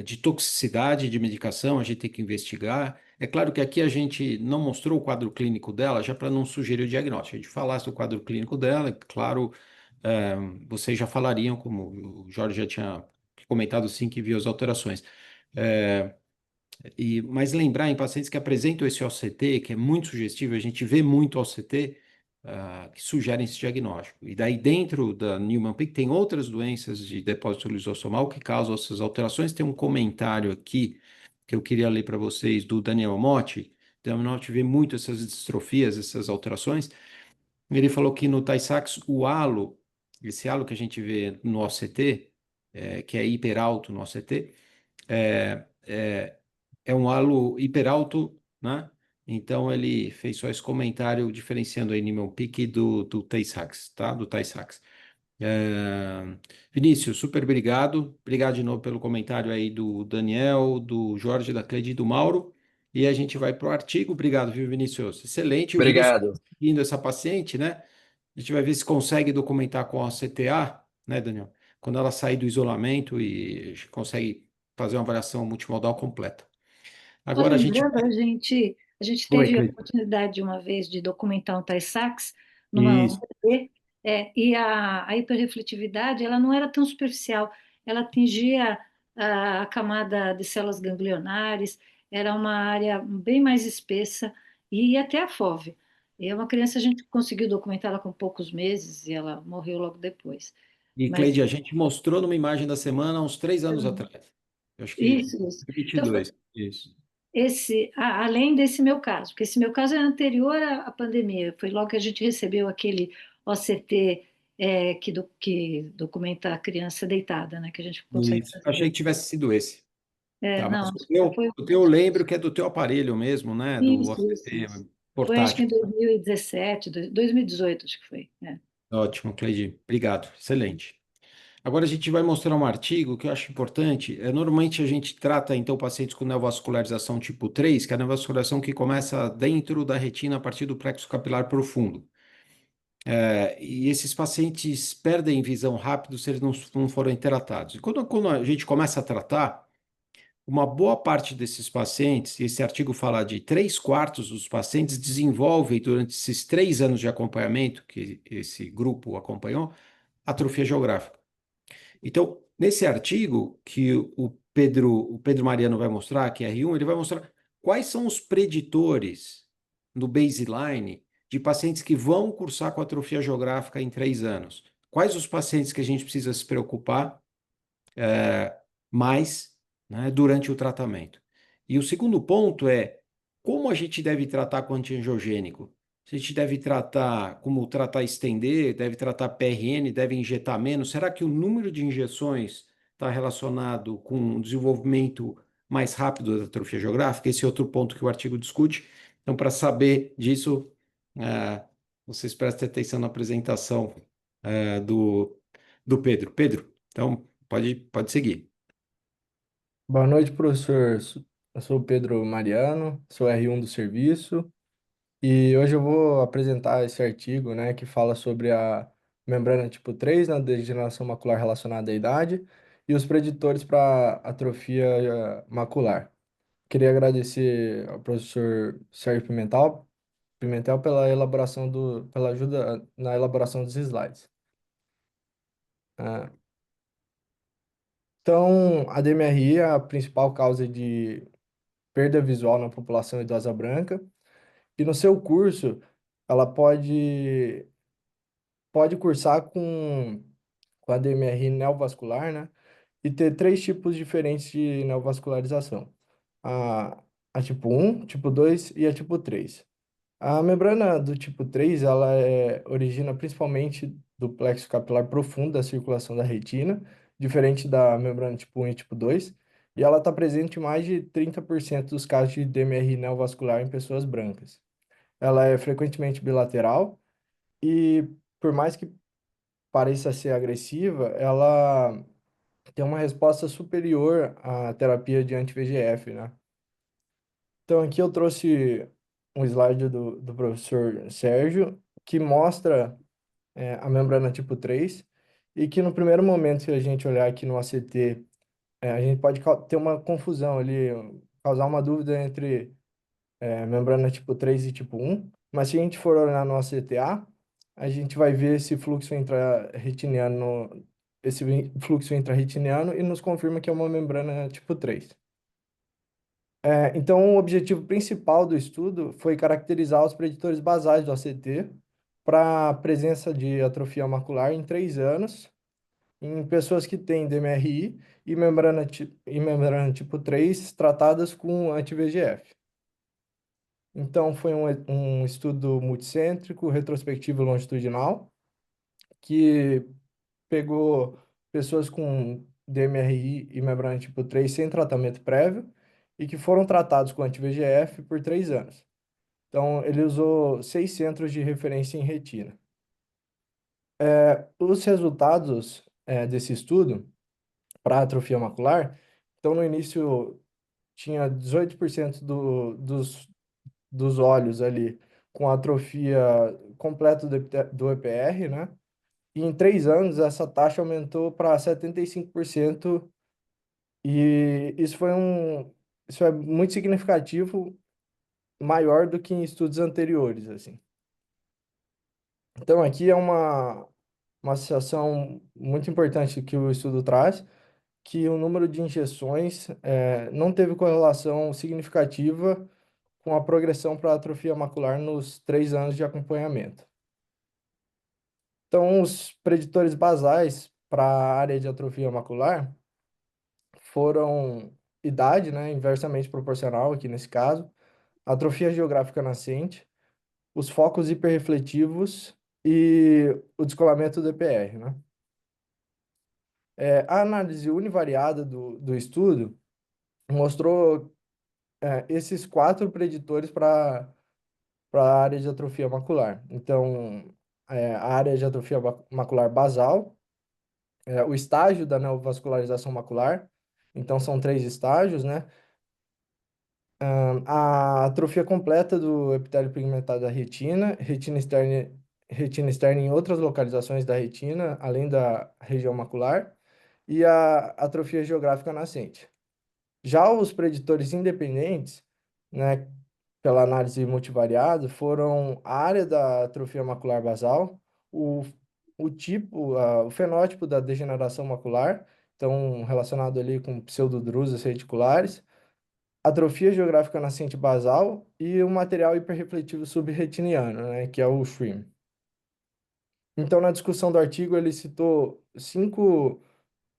De toxicidade de medicação, a gente tem que investigar. É claro que aqui a gente não mostrou o quadro clínico dela, já para não sugerir o diagnóstico. A gente falasse do quadro clínico dela, claro, é, vocês já falariam, como o Jorge já tinha comentado, sim, que viu as alterações. É, mas lembrar em pacientes que apresentam esse OCT, que é muito sugestivo, a gente vê muito OCT, que sugerem esse diagnóstico. E daí, dentro da Niemann-Pick, tem outras doenças de depósito lisossomal que causam essas alterações. Tem um comentário aqui que eu queria ler para vocês do Daniel Motti. Daniel Motti vê muito essas distrofias, essas alterações. Ele falou que no Tay-Sachs o halo esse halo que a gente vê no OCT, que é hiperalto no OCT, é, é, é um halo hiperalto, né? Então ele fez só esse comentário diferenciando aí Niemann-Pick do Tay-Sachs, tá? Do Tay-Sachs. É, Vinícius, super obrigado. Obrigado de novo pelo comentário aí do Daniel, do Jorge, da Cleide e do Mauro. E a gente vai para o artigo. Obrigado, viu, Vinícius? Excelente. O Vinícius Obrigado. seguindo essa paciente, né? A gente vai ver se consegue documentar com a CTA, né, Daniel? Quando ela sair do isolamento e a gente consegue fazer uma avaliação multimodal completa. Só Agora a gente. lembrando, a gente Oi, teve a Cleide. oportunidade de uma vez de documentar um Tay-Sachs numa Isso. UTB, e a hiperrefletividade ela não era tão superficial, ela atingia a camada de células ganglionares, era uma área bem mais espessa e ia até a FOV. E é uma criança, a gente conseguiu documentá-la com poucos meses e ela morreu logo depois. E, Mas Cleide, a gente mostrou numa imagem da semana há uns 3 anos atrás. Eu acho que isso. Então, 22. Isso. além desse meu caso, porque esse meu caso é anterior à pandemia, foi logo que a gente recebeu aquele OCT que documenta a criança deitada, né, que a gente consegue Isso. fazer. Achei que tivesse sido esse. Tá, mas Não, o teu, foi o teu eu lembro que é do teu aparelho mesmo, né? Do isso, isso, OCT isso. Foi acho que portátil. em 2017, 2018, acho que foi. Ótimo, Cleide. Obrigado. Excelente. Agora a gente vai mostrar um artigo que eu acho importante. Normalmente a gente trata, então, pacientes com neovascularização tipo 3, que é a neovascularização que começa dentro da retina a partir do plexo capilar profundo. E esses pacientes perdem visão rápido se eles não forem tratados. E quando a gente começa a tratar, uma boa parte desses pacientes, e esse artigo fala de 3/4 dos pacientes desenvolvem durante esses 3 anos de acompanhamento que esse grupo acompanhou, atrofia geográfica. Então, nesse artigo que o Pedro Mariano vai mostrar, que é R1, ele vai mostrar quais são os preditores no baseline de pacientes que vão cursar com atrofia geográfica em 3 anos. Quais os pacientes que a gente precisa se preocupar mais, né, durante o tratamento. E o segundo ponto é como a gente deve tratar com antiangiogênico. Se a gente deve tratar, como tratar estender, deve tratar PRN, deve injetar menos. Será que o número de injeções está relacionado com o desenvolvimento mais rápido da atrofia geográfica? Esse é outro ponto que o artigo discute. Então, para saber disso, vocês prestem atenção na apresentação do Pedro. Pedro, então pode seguir. Boa noite, professor. Eu sou o Pedro Mariano, sou R1 do serviço e hoje eu vou apresentar esse artigo, né, que fala sobre a membrana tipo 3 na degeneração macular relacionada à idade e os preditores para atrofia macular. Queria agradecer ao professor Sérgio Pimentel pela ajuda na elaboração dos slides. Ah, Então, a DMRI é a principal causa de perda visual na população idosa branca. E no seu curso, ela pode cursar com a DMR neovascular, né? E ter três tipos diferentes de neovascularização. A tipo 1, tipo 2 e a tipo 3. A membrana do tipo 3, ela origina principalmente do plexo capilar profundo da circulação da retina, diferente da membrana tipo 1 e tipo 2, e ela está presente em mais de 30% dos casos de DMR neovascular em pessoas brancas. Ela é frequentemente bilateral e, por mais que pareça ser agressiva, ela tem uma resposta superior à terapia de anti-VEGF, né? Então, aqui eu trouxe um slide do professor Sérgio, que mostra a membrana tipo 3, e que no primeiro momento, se a gente olhar aqui no ACT, a gente pode ter uma confusão ali, causar uma dúvida entre membrana tipo 3 e tipo 1, mas se a gente for olhar no ACTA, a gente vai ver esse fluxo intrarretiniano e nos confirma que é uma membrana tipo 3. Então, o objetivo principal do estudo foi caracterizar os preditores basais do ACT para a presença de atrofia macular em 3 anos, em pessoas que têm DMRI e membrana tipo 3 tratadas com anti-VEGF. Então, foi um estudo multicêntrico, retrospectivo e longitudinal, que pegou pessoas com DMRI e membrana tipo 3 sem tratamento prévio e que foram tratados com anti-VEGF por 3 anos. Então, ele usou 6 centros de referência em retina. Os resultados desse estudo para atrofia macular, então no início tinha 18% dos olhos ali com atrofia completa do EPR, né? E em 3 anos essa taxa aumentou para 75% e isso é muito significativo, maior do que em estudos anteriores, assim. Então aqui é uma associação muito importante que o estudo traz, que o número de injeções não teve correlação significativa com a progressão para atrofia macular nos 3 anos de acompanhamento. Então, os preditores basais para a área de atrofia macular foram idade, né, inversamente proporcional aqui nesse caso, atrofia geográfica nascente, os focos hiperrefletivos e o descolamento do EPR, né? A análise univariada do estudo mostrou esses 4 preditores para a área de atrofia macular. Então, a área de atrofia macular basal, o estágio da neovascularização macular, então são 3 estágios, né? A atrofia completa do epitélio pigmentado da retina, retina externa em outras localizações da retina, além da região macular, e a atrofia geográfica nascente. Já os preditores independentes, né, pela análise multivariada, foram a área da atrofia macular basal, o, o tipo, o fenótipo da degeneração macular, então relacionado ali com pseudodrusas reticulares, atrofia geográfica nascente basal e o material hiperrefletivo subretiniano, né, que é o SHRIM. Então, na discussão do artigo, ele citou 5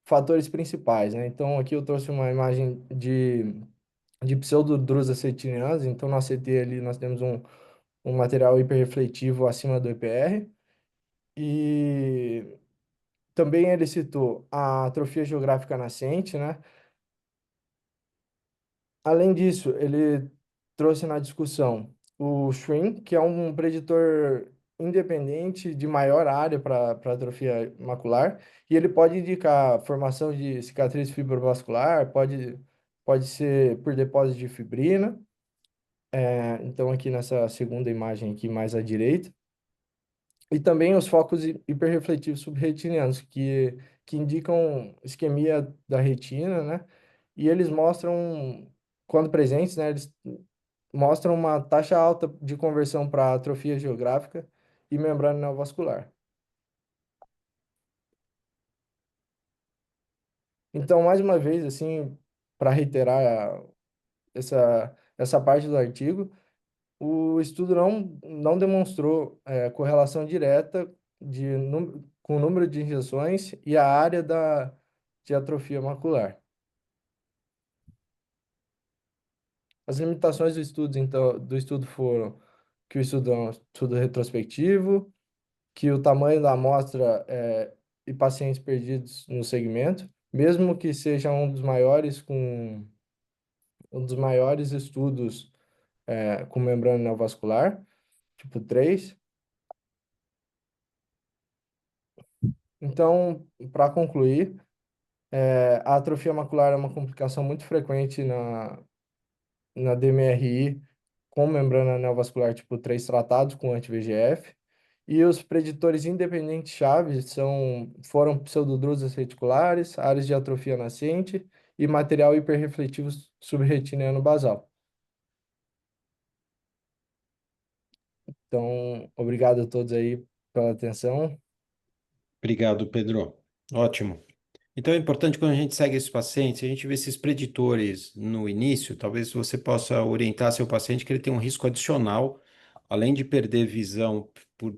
fatores principais, né? Então, aqui eu trouxe uma imagem de pseudodrusas retinianas. Então, no ACT ali nós temos um material hiperrefletivo acima do EPR. E também ele citou a atrofia geográfica nascente, né? Além disso, ele trouxe na discussão o shrink, que é um preditor independente de maior área para atrofia macular, e ele pode indicar formação de cicatriz fibrovascular, pode ser por depósito de fibrina. Então, aqui nessa segunda imagem aqui mais à direita. E também os focos hiperrefletivos subretinianos, que indicam isquemia da retina, né? E eles mostram, quando presentes, né? Eles mostram uma taxa alta de conversão para atrofia geográfica e membrana neovascular. Então, mais uma vez, assim, para reiterar essa parte do artigo, o estudo não demonstrou correlação direta com o número de injeções e a área de atrofia macular. As limitações do estudo, então, foram que o estudo é um estudo retrospectivo, que o tamanho da amostra e pacientes perdidos no segmento, mesmo que seja um dos maiores estudos com membrana neovascular, tipo 3. Então, para concluir, a atrofia macular é uma complicação muito frequente na DMRI com membrana neovascular tipo 3 tratados com anti-VEGF. E os preditores independentes chaves foram pseudodrusas reticulares, áreas de atrofia nascente e material hiperrefletivo subretiniano basal. Então, obrigado a todos aí pela atenção. Obrigado, Pedro. Ótimo. Então é importante quando a gente segue esses pacientes, a gente vê esses preditores no início, talvez você possa orientar seu paciente que ele tem um risco adicional, além de perder visão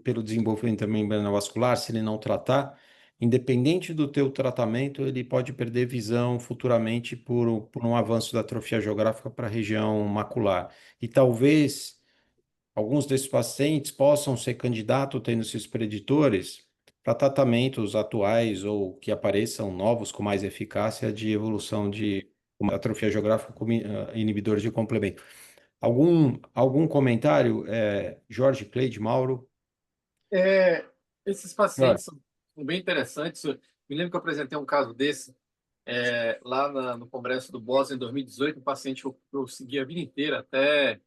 pelo desenvolvimento da membrana vascular, se ele não tratar, independente do teu tratamento, ele pode perder visão futuramente por um avanço da atrofia geográfica para a região macular. E talvez alguns desses pacientes possam ser candidatos tendo esses preditores para tratamentos atuais ou que apareçam novos com mais eficácia de evolução de uma atrofia geográfica como inibidores de complemento. Algum comentário, Jorge, Cleide, Mauro? Esses Jorge. pacientes são bem interessantes. Eu me lembro que eu apresentei um caso desse lá no Congresso do Boston em 2018, um paciente que eu segui a vida inteira até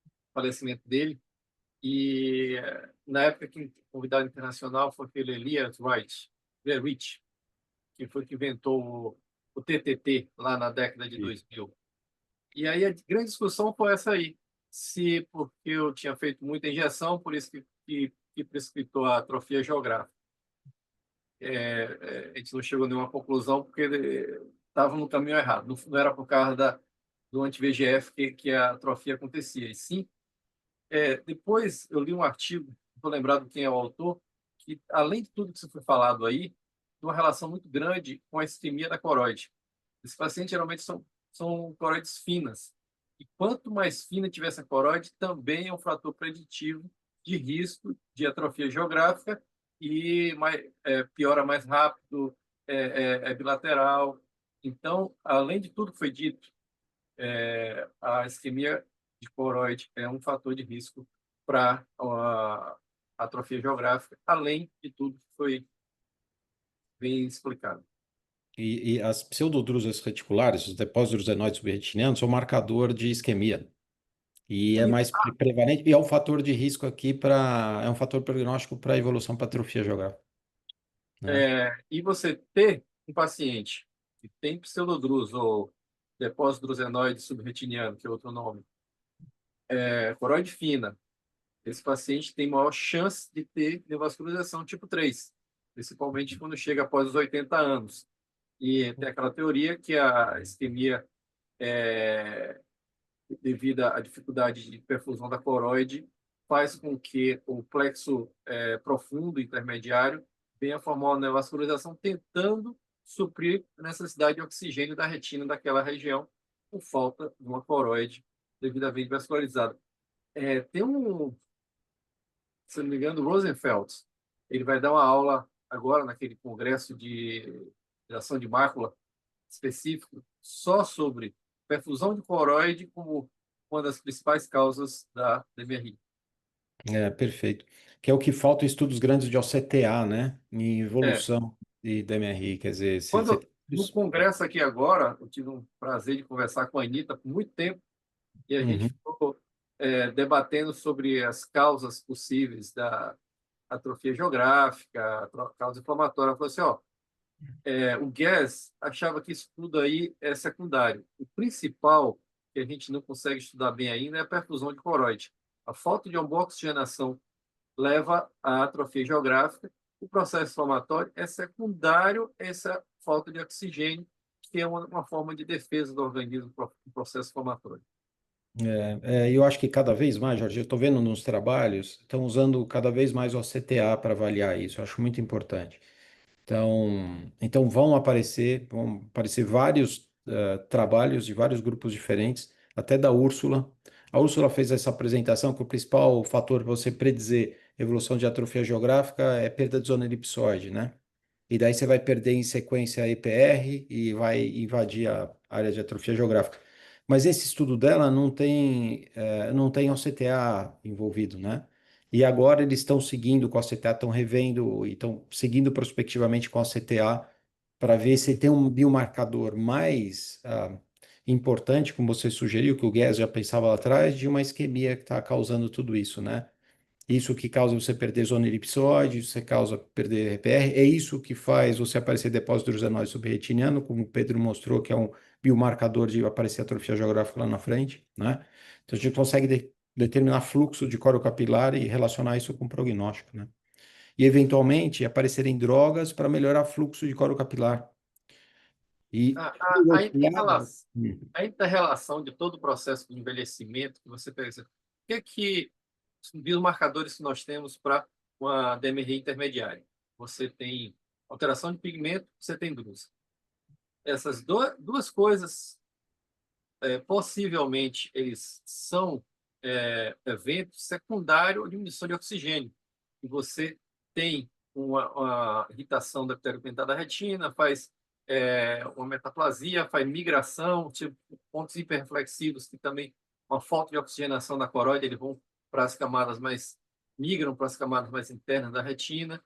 o falecimento dele. E na época que convidado internacional foi aquele Elias Rich, que foi que inventou o TTT lá na década de 2000. E aí a grande discussão foi essa aí, se porque eu tinha feito muita injeção, por isso que precipitou a atrofia geográfica. A gente não chegou a nenhuma conclusão porque estava no caminho errado. Não era por causa do anti-VEGF que a atrofia acontecia. E sim, depois eu li um artigo, não estou lembrado quem é o autor, que além de tudo que você foi falado aí, tem uma relação muito grande com a isquemia da coroide. Esses pacientes geralmente são coroides finas. E quanto mais fina tiver essa coroide, também é um fator preditivo de risco de atrofia geográfica e piora mais rápido, é bilateral. Então, além de tudo que foi dito, a isquemia de coroide é um fator de risco para a atrofia geográfica, além de tudo que foi bem explicado. E as pseudodrusas reticulares, os depósitos adenoides subretinianos, são marcador de isquemia. E é mais prevalente, e é um fator de risco aqui é um fator prognóstico para a evolução para atrofia geográfica, né? E você ter um paciente que tem pseudodrus ou depósito drusenoide subretiniano, que é outro nome, coroide fina, esse paciente tem maior chance de ter neovascularização tipo 3, principalmente quando chega após os 80 anos. E tem aquela teoria que a isquemia devido à dificuldade de perfusão da coroide, faz com que o plexo profundo intermediário venha formar uma neovascularização, tentando suprir a necessidade de oxigênio da retina daquela região, por falta de uma coroide devidamente vascularizada. Tem se não me engano, Rosenfeld, ele vai dar uma aula agora naquele congresso de ação de mácula específico só sobre perfusão de coroide como uma das principais causas da DMRI. Perfeito. Que é o que falta em estudos grandes de OCTA, né? Em É, evolução de DMRI, quer dizer, no congresso aqui agora, eu tive um prazer de conversar com a Anitta por muito tempo e a gente Uhum. ficou debatendo sobre as causas possíveis da atrofia geográfica, causa inflamatória. Ela falou assim, ó, o Guess achava que isso tudo aí é secundário. O principal, que a gente não consegue estudar bem ainda, é a perfusão de coroide. A falta de uma boa oxigenação leva à atrofia geográfica. O processo inflamatório é secundário a essa falta de oxigênio, que é uma forma de defesa do organismo para o processo inflamatório. Eu acho que cada vez mais, Jorge, eu estou vendo nos trabalhos, estão usando cada vez mais o CTA para avaliar isso, eu acho muito importante. Então vão aparecer vários trabalhos de vários grupos diferentes, até da Úrsula. A Úrsula fez essa apresentação que o principal fator para você predizer evolução de atrofia geográfica é perda de zona elipsoide, né? E daí você vai perder em sequência a EPR e vai invadir a área de atrofia geográfica. Mas esse estudo dela não tem OCTA envolvido, né? E agora eles estão seguindo com a CTA, estão revendo e estão seguindo prospectivamente com a CTA para ver se tem um biomarcador mais importante, como você sugeriu, que o Guess já pensava lá atrás, de uma isquemia que está causando tudo isso, né? Isso que causa você perder zona elipsoide, você causa perder RPR, é isso que faz você aparecer depósito drusenoide subretiniano, como o Pedro mostrou, que é um biomarcador de aparecer atrofia geográfica lá na frente, né? Então a gente consegue determinar fluxo de coro capilar e relacionar isso com prognóstico, né? E eventualmente aparecerem drogas para melhorar fluxo de coro capilar. E por A outro lado, a inter-relação de todo o processo de envelhecimento que você pensa, o que os biomarcadores que nós temos para uma DMRI intermediária? Você tem alteração de pigmento, você tem drusa. Essas duas coisas, possivelmente, eles são eventos secundários de diminuição de oxigênio. E você tem uma irritação da pterodentada da retina, faz uma metaplasia, faz migração, tipo, pontos hiperreflexivos, que também uma falta de oxigenação da coroide, eles vão para as camadas mais, migram para as camadas mais internas da retina.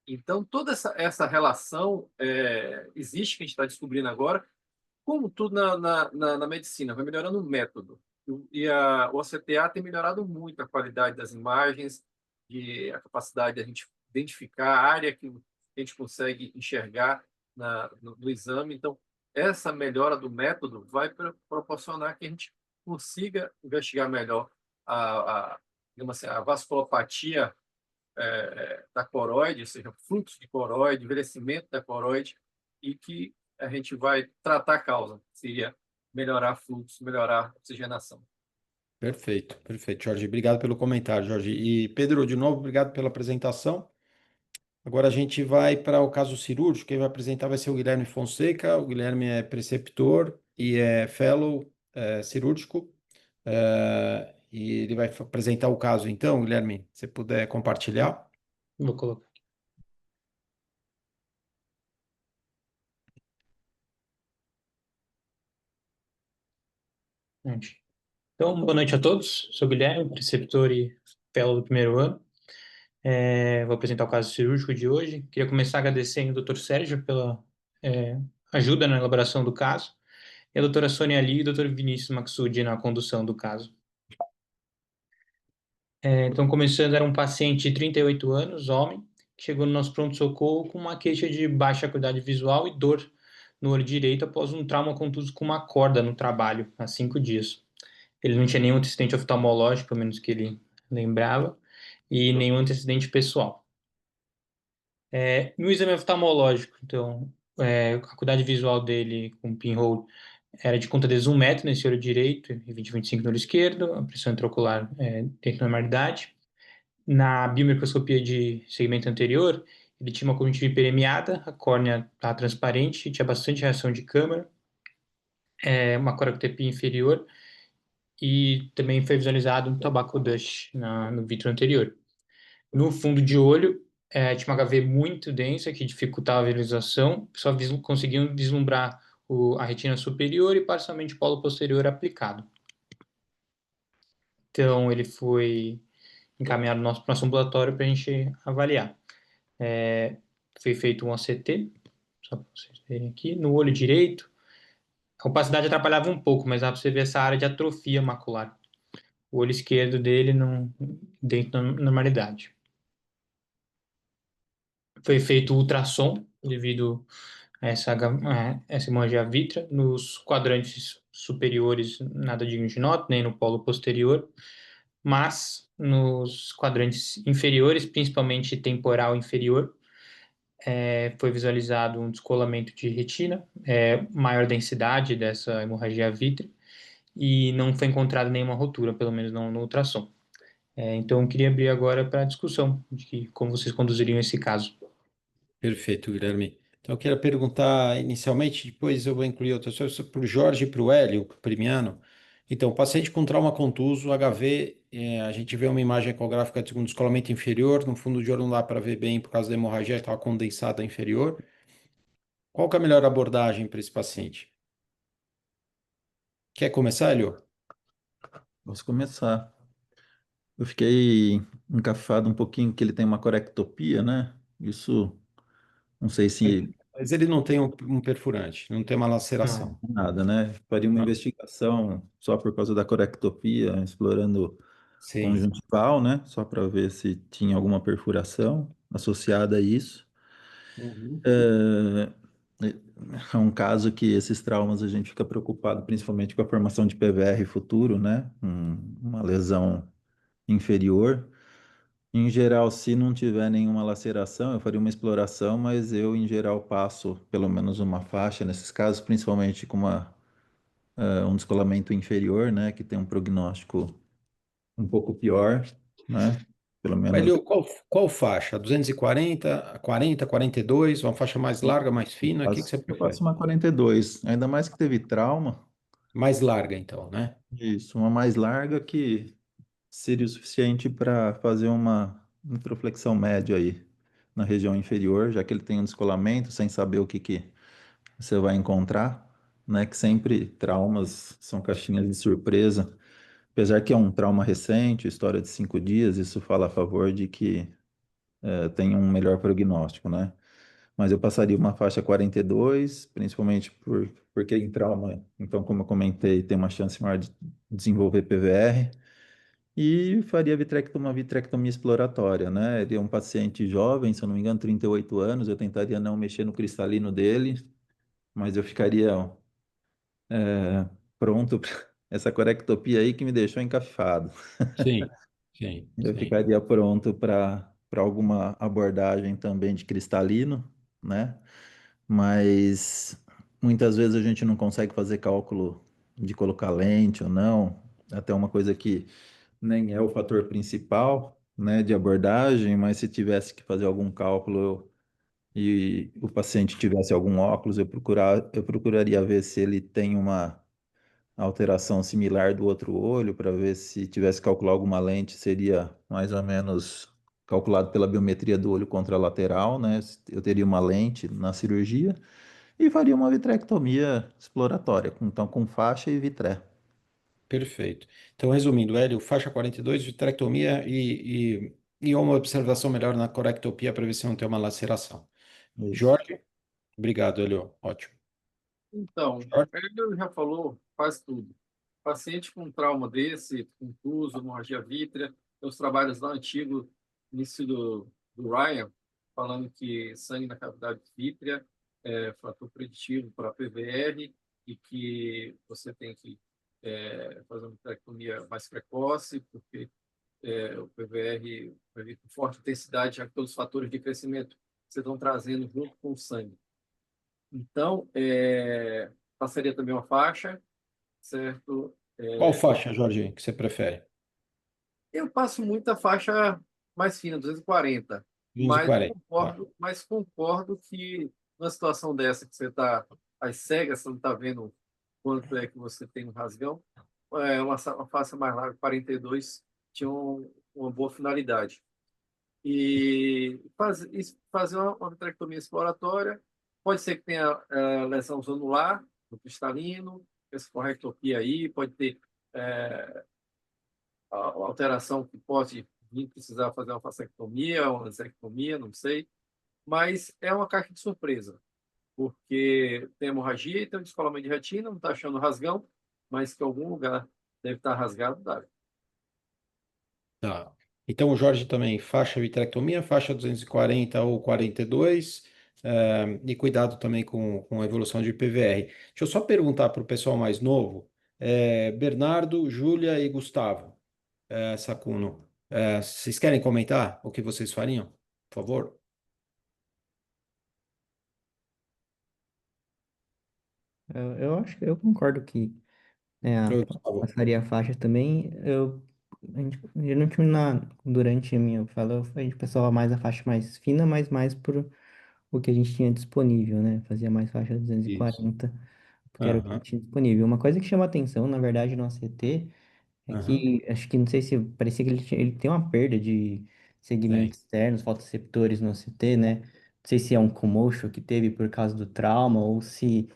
Então, toda essa relação existe, que a gente está descobrindo agora, como tudo na medicina, vai melhorando o método. O OCTA tem melhorado muito a qualidade das imagens, e a capacidade de a gente identificar a área que a gente consegue enxergar no exame. Então, essa melhora do método vai proporcionar que a gente consiga investigar melhor digamos assim, a vasculopatia da coroide, ou seja, fluxo de coroide, envelhecimento da coroide, e que a gente vai tratar a causa, que seria melhorar fluxo, melhorar a oxigenação. Perfeito, perfeito, Jorge. Obrigado pelo comentário, Jorge. E Pedro, de novo, obrigado pela apresentação. Agora a gente vai para o caso cirúrgico. Quem vai apresentar vai ser o Guilherme Fonseca. O Guilherme é preceptor e é fellow cirúrgico. E ele vai apresentar o caso, então, Guilherme, se puder compartilhar. Vou colocar. Gente. Então, boa noite a todos. Sou o Guilherme, preceptor e fellow do primeiro ano. Vou apresentar o caso cirúrgico de hoje. Queria começar agradecendo ao Dr. Sérgio pela ajuda na elaboração do caso, e a doutora Sônia Lee e o Dr. Vinícius Maxudi na condução do caso. Então, começando, era um paciente de 38 anos, homem, que chegou no nosso pronto-socorro com uma queixa de baixa acuidade visual e dor no olho direito após um trauma contuso com uma corda no trabalho, há 5 dias. Ele não tinha nenhum antecedente oftalmológico, pelo menos que ele lembrava, e nenhum antecedente pessoal. No exame oftalmológico, então, a acuidade visual dele com pinhole era de conta de 1 metro nesse olho direito e 20/25 no olho esquerdo, a pressão intraocular dentro da normalidade. Na biomicroscopia de segmento anterior, ele tinha uma conjuntiva hiperemiada, a córnea estava transparente, tinha bastante reação de câmara, uma coracotepia inferior, e também foi visualizado um tabaco dush no vítreo anterior. No fundo de olho, tinha uma HV muito densa que dificultava a visualização, só conseguiam vislumbrar a retina superior e parcialmente o polo posterior aplicado. Então, ele foi encaminhado no nosso ambulatório para a gente avaliar. Foi feito um OCT, só para vocês verem aqui, no olho direito. A opacidade atrapalhava um pouco, mas dá para você ver essa área de atrofia macular. O olho esquerdo dele dentro da normalidade. Foi feito ultrassom devido a essa hemorragia vítrea. Nos quadrantes superiores, nada digno de nota, nem no polo posterior, mas nos quadrantes inferiores, principalmente temporal inferior, foi visualizado um descolamento de retina, maior densidade dessa hemorragia vítrea, e não foi encontrada nenhuma rotura, pelo menos não no ultrassom. Então, eu queria abrir agora para a discussão de como vocês conduziriam esse caso. Perfeito, Guilherme. Então, eu queria perguntar inicialmente, depois eu vou incluir outras coisas, para o Jorge e para o Hélio, para o Primiano. Então, paciente com trauma contuso, HV, a gente vê uma imagem ecográfica de um descolamento inferior, no fundo de olho não dá para ver bem por causa da hemorragia, estava condensada inferior. Qual que é a melhor abordagem para esse paciente? Quer começar, Hélio? Posso começar. Eu fiquei encafado um pouquinho que ele tem uma corectopia, né? Isso, não sei se Mas ele não tem um perfurante, não tem uma laceração. nada, né? Faria uma Não. investigação só por causa da corectopia, explorando Sim. conjuntival, né? Só para ver se tinha alguma perfuração associada a isso. Uhum. É um caso que esses traumas a gente fica preocupado, principalmente com a formação de PVR futuro, né? Uma lesão inferior. Em geral, se não tiver nenhuma laceração, eu faria uma exploração, mas eu, em geral, passo pelo menos uma faixa nesses casos, principalmente com um descolamento inferior, né, que tem um prognóstico um pouco pior, né, pelo menos. Hélio, qual faixa? 240, 40, 42, uma faixa mais larga, mais fina? O que você Eu faço prefere? uma 42, ainda mais que teve trauma, Mais larga, então, né? isso, uma mais larga que seria o suficiente para fazer uma introflexão média aí. na região inferior, já que ele tem um descolamento, sem saber o que que você vai encontrar, né? Que sempre traumas são caixinhas de surpresa. Apesar que é um trauma recente, história de 5 dias, isso fala a favor de que tem um melhor prognóstico, né? Mas eu passaria uma faixa 42, principalmente porque em trauma, então, como eu comentei, tem uma chance maior de desenvolver PVR. E faria uma vitrectomia exploratória, né? Ele é um paciente jovem, se eu não me engano, 38 anos. Eu tentaria não mexer no cristalino dele, mas eu ficaria pronto para essa corectopia aí que me deixou encafifado. Sim, sim, Eu sim. ficaria pronto para alguma abordagem também de cristalino, né? Mas muitas vezes a gente não consegue fazer cálculo de colocar lente ou não. Até uma coisa que nem é o fator principal, né, de abordagem, mas se tivesse que fazer algum cálculo e o paciente tivesse algum óculos, eu procuraria ver se ele tem uma alteração similar do outro olho, para ver se tivesse que calcular alguma lente, seria mais ou menos calculado pela biometria do olho contralateral, né? Eu teria uma lente na cirurgia e faria uma vitrectomia exploratória, então com faixa e vitré. Perfeito. Então, resumindo, Hélio, faixa 42, vitrectomia e uma observação melhor na corectopia para ver se não tem uma laceração. Isso. Jorge, obrigado, Hélio. Ótimo. Então, Jorge? ele já falou, faz tudo. Paciente com trauma desse, contuso, hemorragia vítrea, tem os trabalhos lá antigos, início do Ryan, falando que sangue na cavidade vítrea é fator preditivo para PVR e que você tem que fazer uma vitrectomia mais precoce, porque o PVR vai vir com forte intensidade, já que todos os fatores de crescimento que você estão trazendo junto com o sangue. Então, passaria também uma faixa, certo? Qual faixa, Jorge, que você prefere? Eu passo muita faixa mais fina, 240, mas 240. Tá. concordo que numa situação dessa que você está às cegas, você não está vendo quanto é que você tem no rasgão, uma faixa mais larga, 42, tinha uma boa finalidade. E fazer uma vitrectomia exploratória, pode ser que tenha lesão zonular, no cristalino, essa correctopia aí, pode ter alteração que pode vir precisar fazer uma fasectomia, uma vasectomia, não sei, mas é uma caixa de surpresa, porque tem hemorragia e tem um descolamento de retina, não está achando rasgão, mas que em algum lugar deve estar rasgado, dá. Tá. Então, o Jorge também, faixa vitrectomia, faixa 240 ou 42, e cuidado também com a evolução de PVR. Deixa eu só perguntar para o pessoal mais novo, Bernardo, Júlia e Gustavo, Sacuno, vocês querem comentar o que vocês fariam? Por favor. Eu acho que eu concordo que Oi, Gustavo. passaria a faixa também. Geralmente durante a minha fala, a gente pensava mais a faixa mais fina, mas mais por o que a gente tinha disponível, né? Fazia mais faixa Isso. 240, porque era o que a Aham, gente tinha disponível. Uma coisa que chama atenção, na verdade, no ACT, é aham, que, acho que, não sei se, parecia que ele tem uma perda de tem. segmentos externos, fotoreceptores no ACT, né? Não sei se é um commotion que teve por causa do trauma, ou se...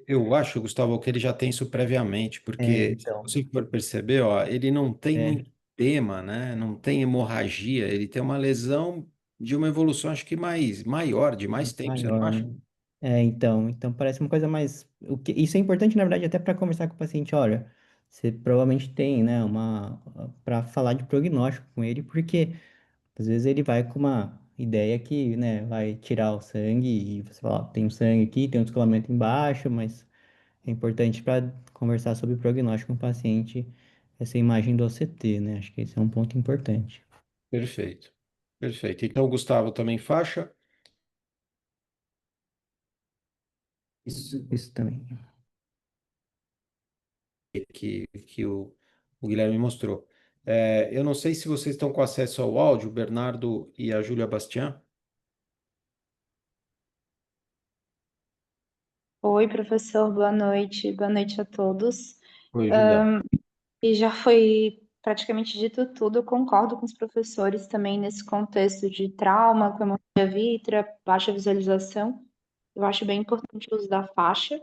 Eu acho, Gustavo, que ele já tem isso previamente, porque se Então, você for perceber, ó, ele não tem é, muito edema, né? Não tem hemorragia, ele tem uma lesão de uma evolução, acho que maior, de mais tempo, você não maior, acha? né? Então parece uma coisa mais. Isso é importante, na verdade, até para conversar com o paciente. Olha, você provavelmente tem, né, para falar de prognóstico com ele, porque às vezes ele vai com uma ideia que, né, vai tirar o sangue e você fala, ó, tem um sangue aqui, tem um descolamento embaixo, mas é importante para conversar sobre prognóstico com o paciente essa imagem do OCT, né? Acho que esse é um ponto importante. Perfeito, perfeito. Então, o Gustavo também faixa, Isso também. que o Guilherme mostrou. Eu não sei se vocês estão com acesso ao áudio, o Bernardo e a Júlia Bastian. Oi, professor, boa noite a todos. Oi, Júlia. E já foi praticamente dito tudo. Eu concordo com os professores também nesse contexto de trauma, com hemorragia vítea, baixa visualização. Eu acho bem importante o uso da faixa.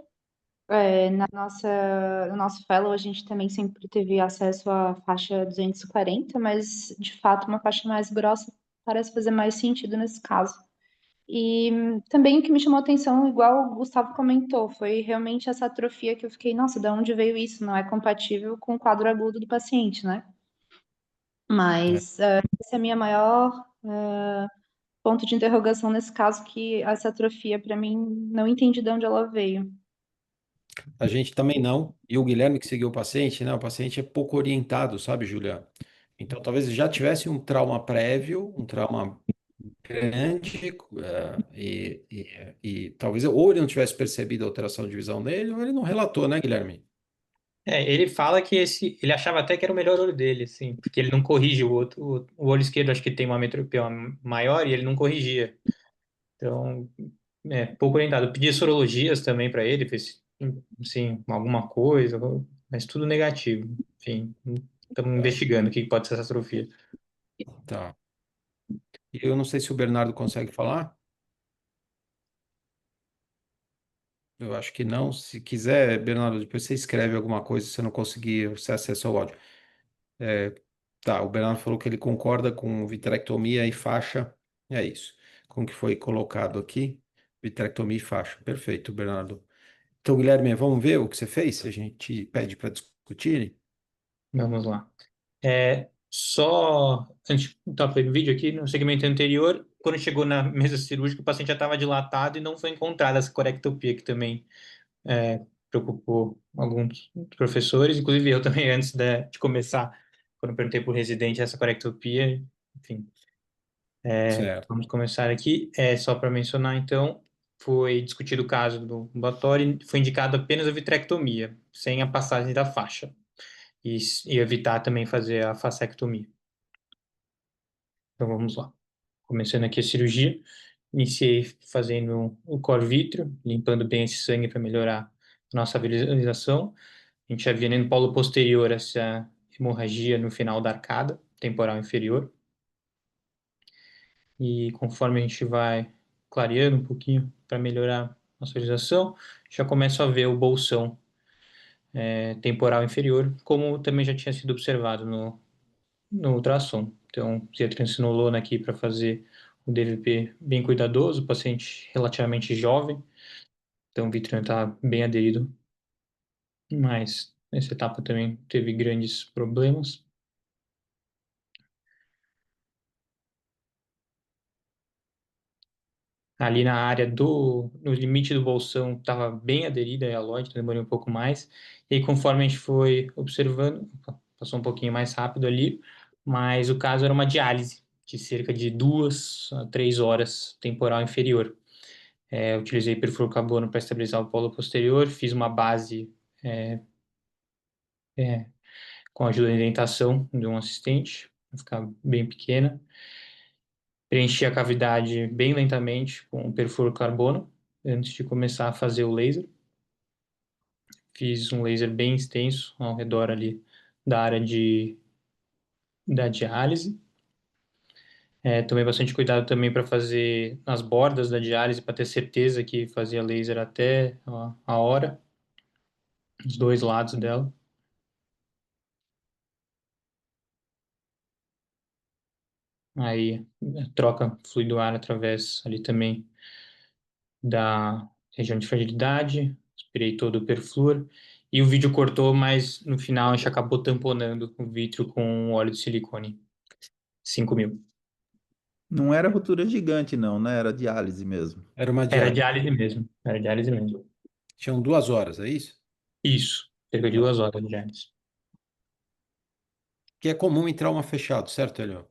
No nosso fellow, a gente também sempre teve acesso à faixa 240, mas de fato uma faixa mais grossa parece fazer mais sentido nesse caso. E também o que me chamou a atenção, igual o Gustavo comentou, foi realmente essa atrofia que eu fiquei, nossa, de onde veio isso? Não é compatível com o quadro agudo do paciente, né? Mas esse é a minha maior ponto de interrogação nesse caso, que essa atrofia, para mim, não entendi de onde ela veio. A gente também não. E o Guilherme que seguiu o paciente, né? O paciente é pouco orientado, sabe, Julia? Então, talvez ele já tivesse um trauma prévio, um trauma grande, e talvez ou ele não tivesse percebido a alteração de visão nele, ou ele não relatou, né, Guilherme? Ele fala que ele achava até que era o melhor olho dele, assim, porque ele não corrige o outro. O olho esquerdo acho que tem uma metropia maior e ele não corrigia. Então, pouco orientado. Eu pedi sorologias também para ele, fez, assim, alguma coisa, mas tudo negativo. Enfim, estamos Tá. investigando o que pode ser essa atrofia. Tá. E eu não sei se o Bernardo consegue falar. Eu acho que não. Se quiser, Bernardo, depois você escreve alguma coisa se você não conseguir, você acessa o áudio. É, tá, o Bernardo falou que ele concorda com vitrectomia e faixa. É isso. Com o que foi colocado aqui. Vitrectomia e faixa. Perfeito, Bernardo. Então, Guilherme, vamos ver o que você fez? A gente pede para discutir. Vamos lá. Só antes de estar o vídeo aqui, no segmento anterior, quando chegou na mesa cirúrgica, o paciente já estava dilatado e não foi encontrada essa corectopia, que também preocupou alguns professores, inclusive eu também, antes de começar, quando eu perguntei para o residente essa corectopia, enfim. Certo. Vamos começar aqui. Só para mencionar, então, foi discutido o caso do ambulatório, foi indicado apenas a vitrectomia, sem a passagem da faixa, e evitar também fazer a fascectomia. Então, vamos lá. Começando aqui a cirurgia, iniciei fazendo o core vítreo, limpando bem esse sangue para melhorar a nossa visualização. A gente já via no polo posterior essa hemorragia no final da arcada temporal inferior. E conforme a gente vai clareando um pouquinho para melhorar a nossa visualização, já começa a ver o bolsão temporal inferior, como também já tinha sido observado no ultrassom. Então, usei a triamcinolona aqui para fazer um DVP bem cuidadoso, paciente relativamente jovem, então o vítreo está bem aderido, mas nessa etapa também teve grandes problemas. Ali na área no limite do bolsão, estava bem aderida a hialóide, então demorei um pouco mais. E aí, conforme a gente foi observando, passou um pouquinho mais rápido ali, mas o caso era uma diálise de cerca de 2 a 3 horas temporal inferior. Eu utilizei perfluorocarbono para estabilizar o polo posterior, fiz uma base com a ajuda de indentação de um assistente, para ficar bem pequena. Preenchi a cavidade bem lentamente com perfluorocarbono antes de começar a fazer o laser. Fiz um laser bem extenso ao redor ali da área da diálise. Tomei bastante cuidado também para fazer as bordas da diálise, para ter certeza que fazia laser até a hora, os dois lados dela. Aí troca fluido ar através ali também da região de fragilidade, aspirei todo o perfluor. E o vídeo cortou, mas no final a gente acabou tamponando o vítreo com óleo de silicone. 5.000. Não era ruptura gigante, não, né? Era diálise mesmo. Era uma Era diálise. diálise mesmo. Era diálise mesmo. Tinham 2 horas, é isso? Isso. Cerca de 2 horas de diálise. Que é comum em trauma fechado, certo, Elio?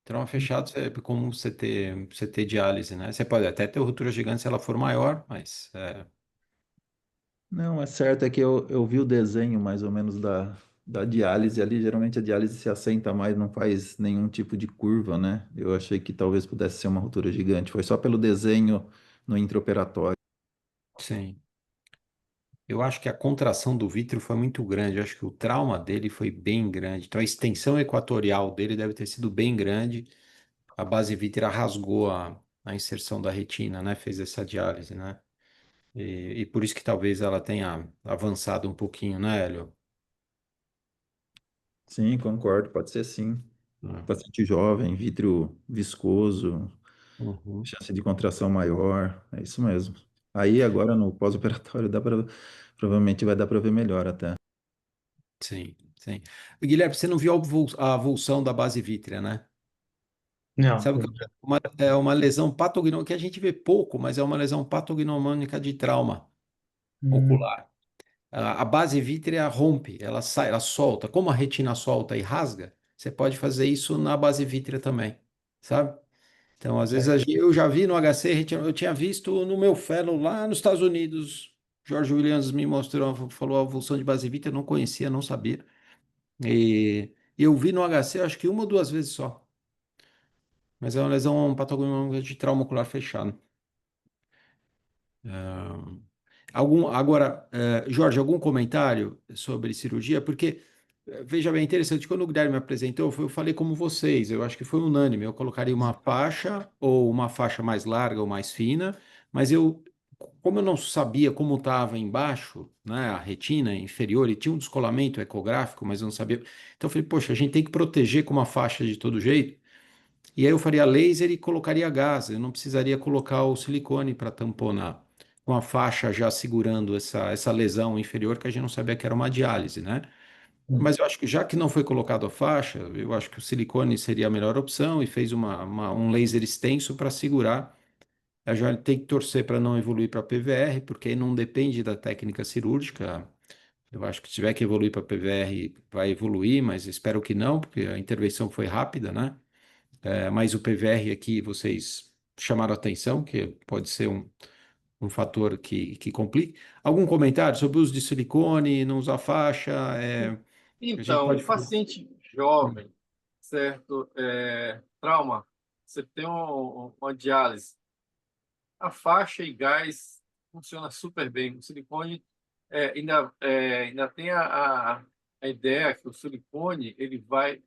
Trauma fechado é comum você ter diálise, né? Você pode até ter ruptura gigante se ela for maior, mas Não, é certo, é que eu vi o desenho mais ou menos da diálise ali. Geralmente a diálise se assenta mais, não faz nenhum tipo de curva, né? Eu achei que talvez pudesse ser uma ruptura gigante. Foi só pelo desenho no intraoperatório. sim. eu acho que a contração do vítreo foi muito grande. Eu acho que o trauma dele foi bem grande. Então a extensão equatorial dele deve ter sido bem grande. A base vítrea rasgou a inserção da retina, né? Fez essa diálise, né? E por isso que talvez ela tenha avançado um pouquinho, né, Hélio? Sim, concordo, pode ser sim. É. Paciente jovem, vítreo viscoso, Uhum. chance de contração maior, é isso mesmo. Aí agora no pós-operatório dá para provavelmente vai dar para ver melhor até. Sim, sim. Guilherme, você não viu a avulsão da base vítrea, né? Não. Sabe o que é uma lesão patognomônica que a gente vê pouco, mas é uma lesão patognomônica de trauma Hum, ocular. A base vítrea rompe, ela sai, ela solta. Como a retina solta e rasga, você pode fazer isso na base vítrea também, sabe? Então, às vezes, certo. eu já vi no HC, eu tinha visto no meu fellow lá nos Estados Unidos. George Williams me mostrou, falou a avulsão de base vítrea, eu não conhecia, não sabia. E eu vi no HC, acho que uma ou duas vezes só. Mas é uma lesão patognomônica de trauma ocular fechado. Ah, agora, Jorge, algum comentário sobre cirurgia? Porque, veja bem, é interessante, quando o Guilherme me apresentou, eu falei como vocês, eu acho que foi unânime, eu colocaria uma faixa, ou uma faixa mais larga ou mais fina, mas como eu não sabia como estava embaixo, né, a retina inferior, e tinha um descolamento ecográfico, mas eu não sabia, então eu falei, poxa, a gente tem que proteger com uma faixa de todo jeito, e aí eu faria laser e colocaria gás, eu não precisaria colocar o silicone para tamponar, com a faixa já segurando essa lesão inferior que a gente não sabia que era uma diálise, né? Hum. Mas eu acho que já que não foi colocado a faixa, eu acho que o silicone seria a melhor opção e fez um laser extenso para segurar. A gente tem que torcer para não evoluir para PVR, porque aí não depende da técnica cirúrgica. Eu acho que se tiver que evoluir para PVR, vai evoluir, mas espero que não, porque a intervenção foi rápida, né? Mas o PVR aqui vocês chamaram atenção, que pode ser um fator que complique. Algum comentário sobre o uso de silicone, não usar faixa? A gente Então, pode um falar. paciente jovem, certo? Trauma, você tem uma diálise. A faixa e gás funciona super bem. O silicone ainda tem a ideia que o silicone ele vai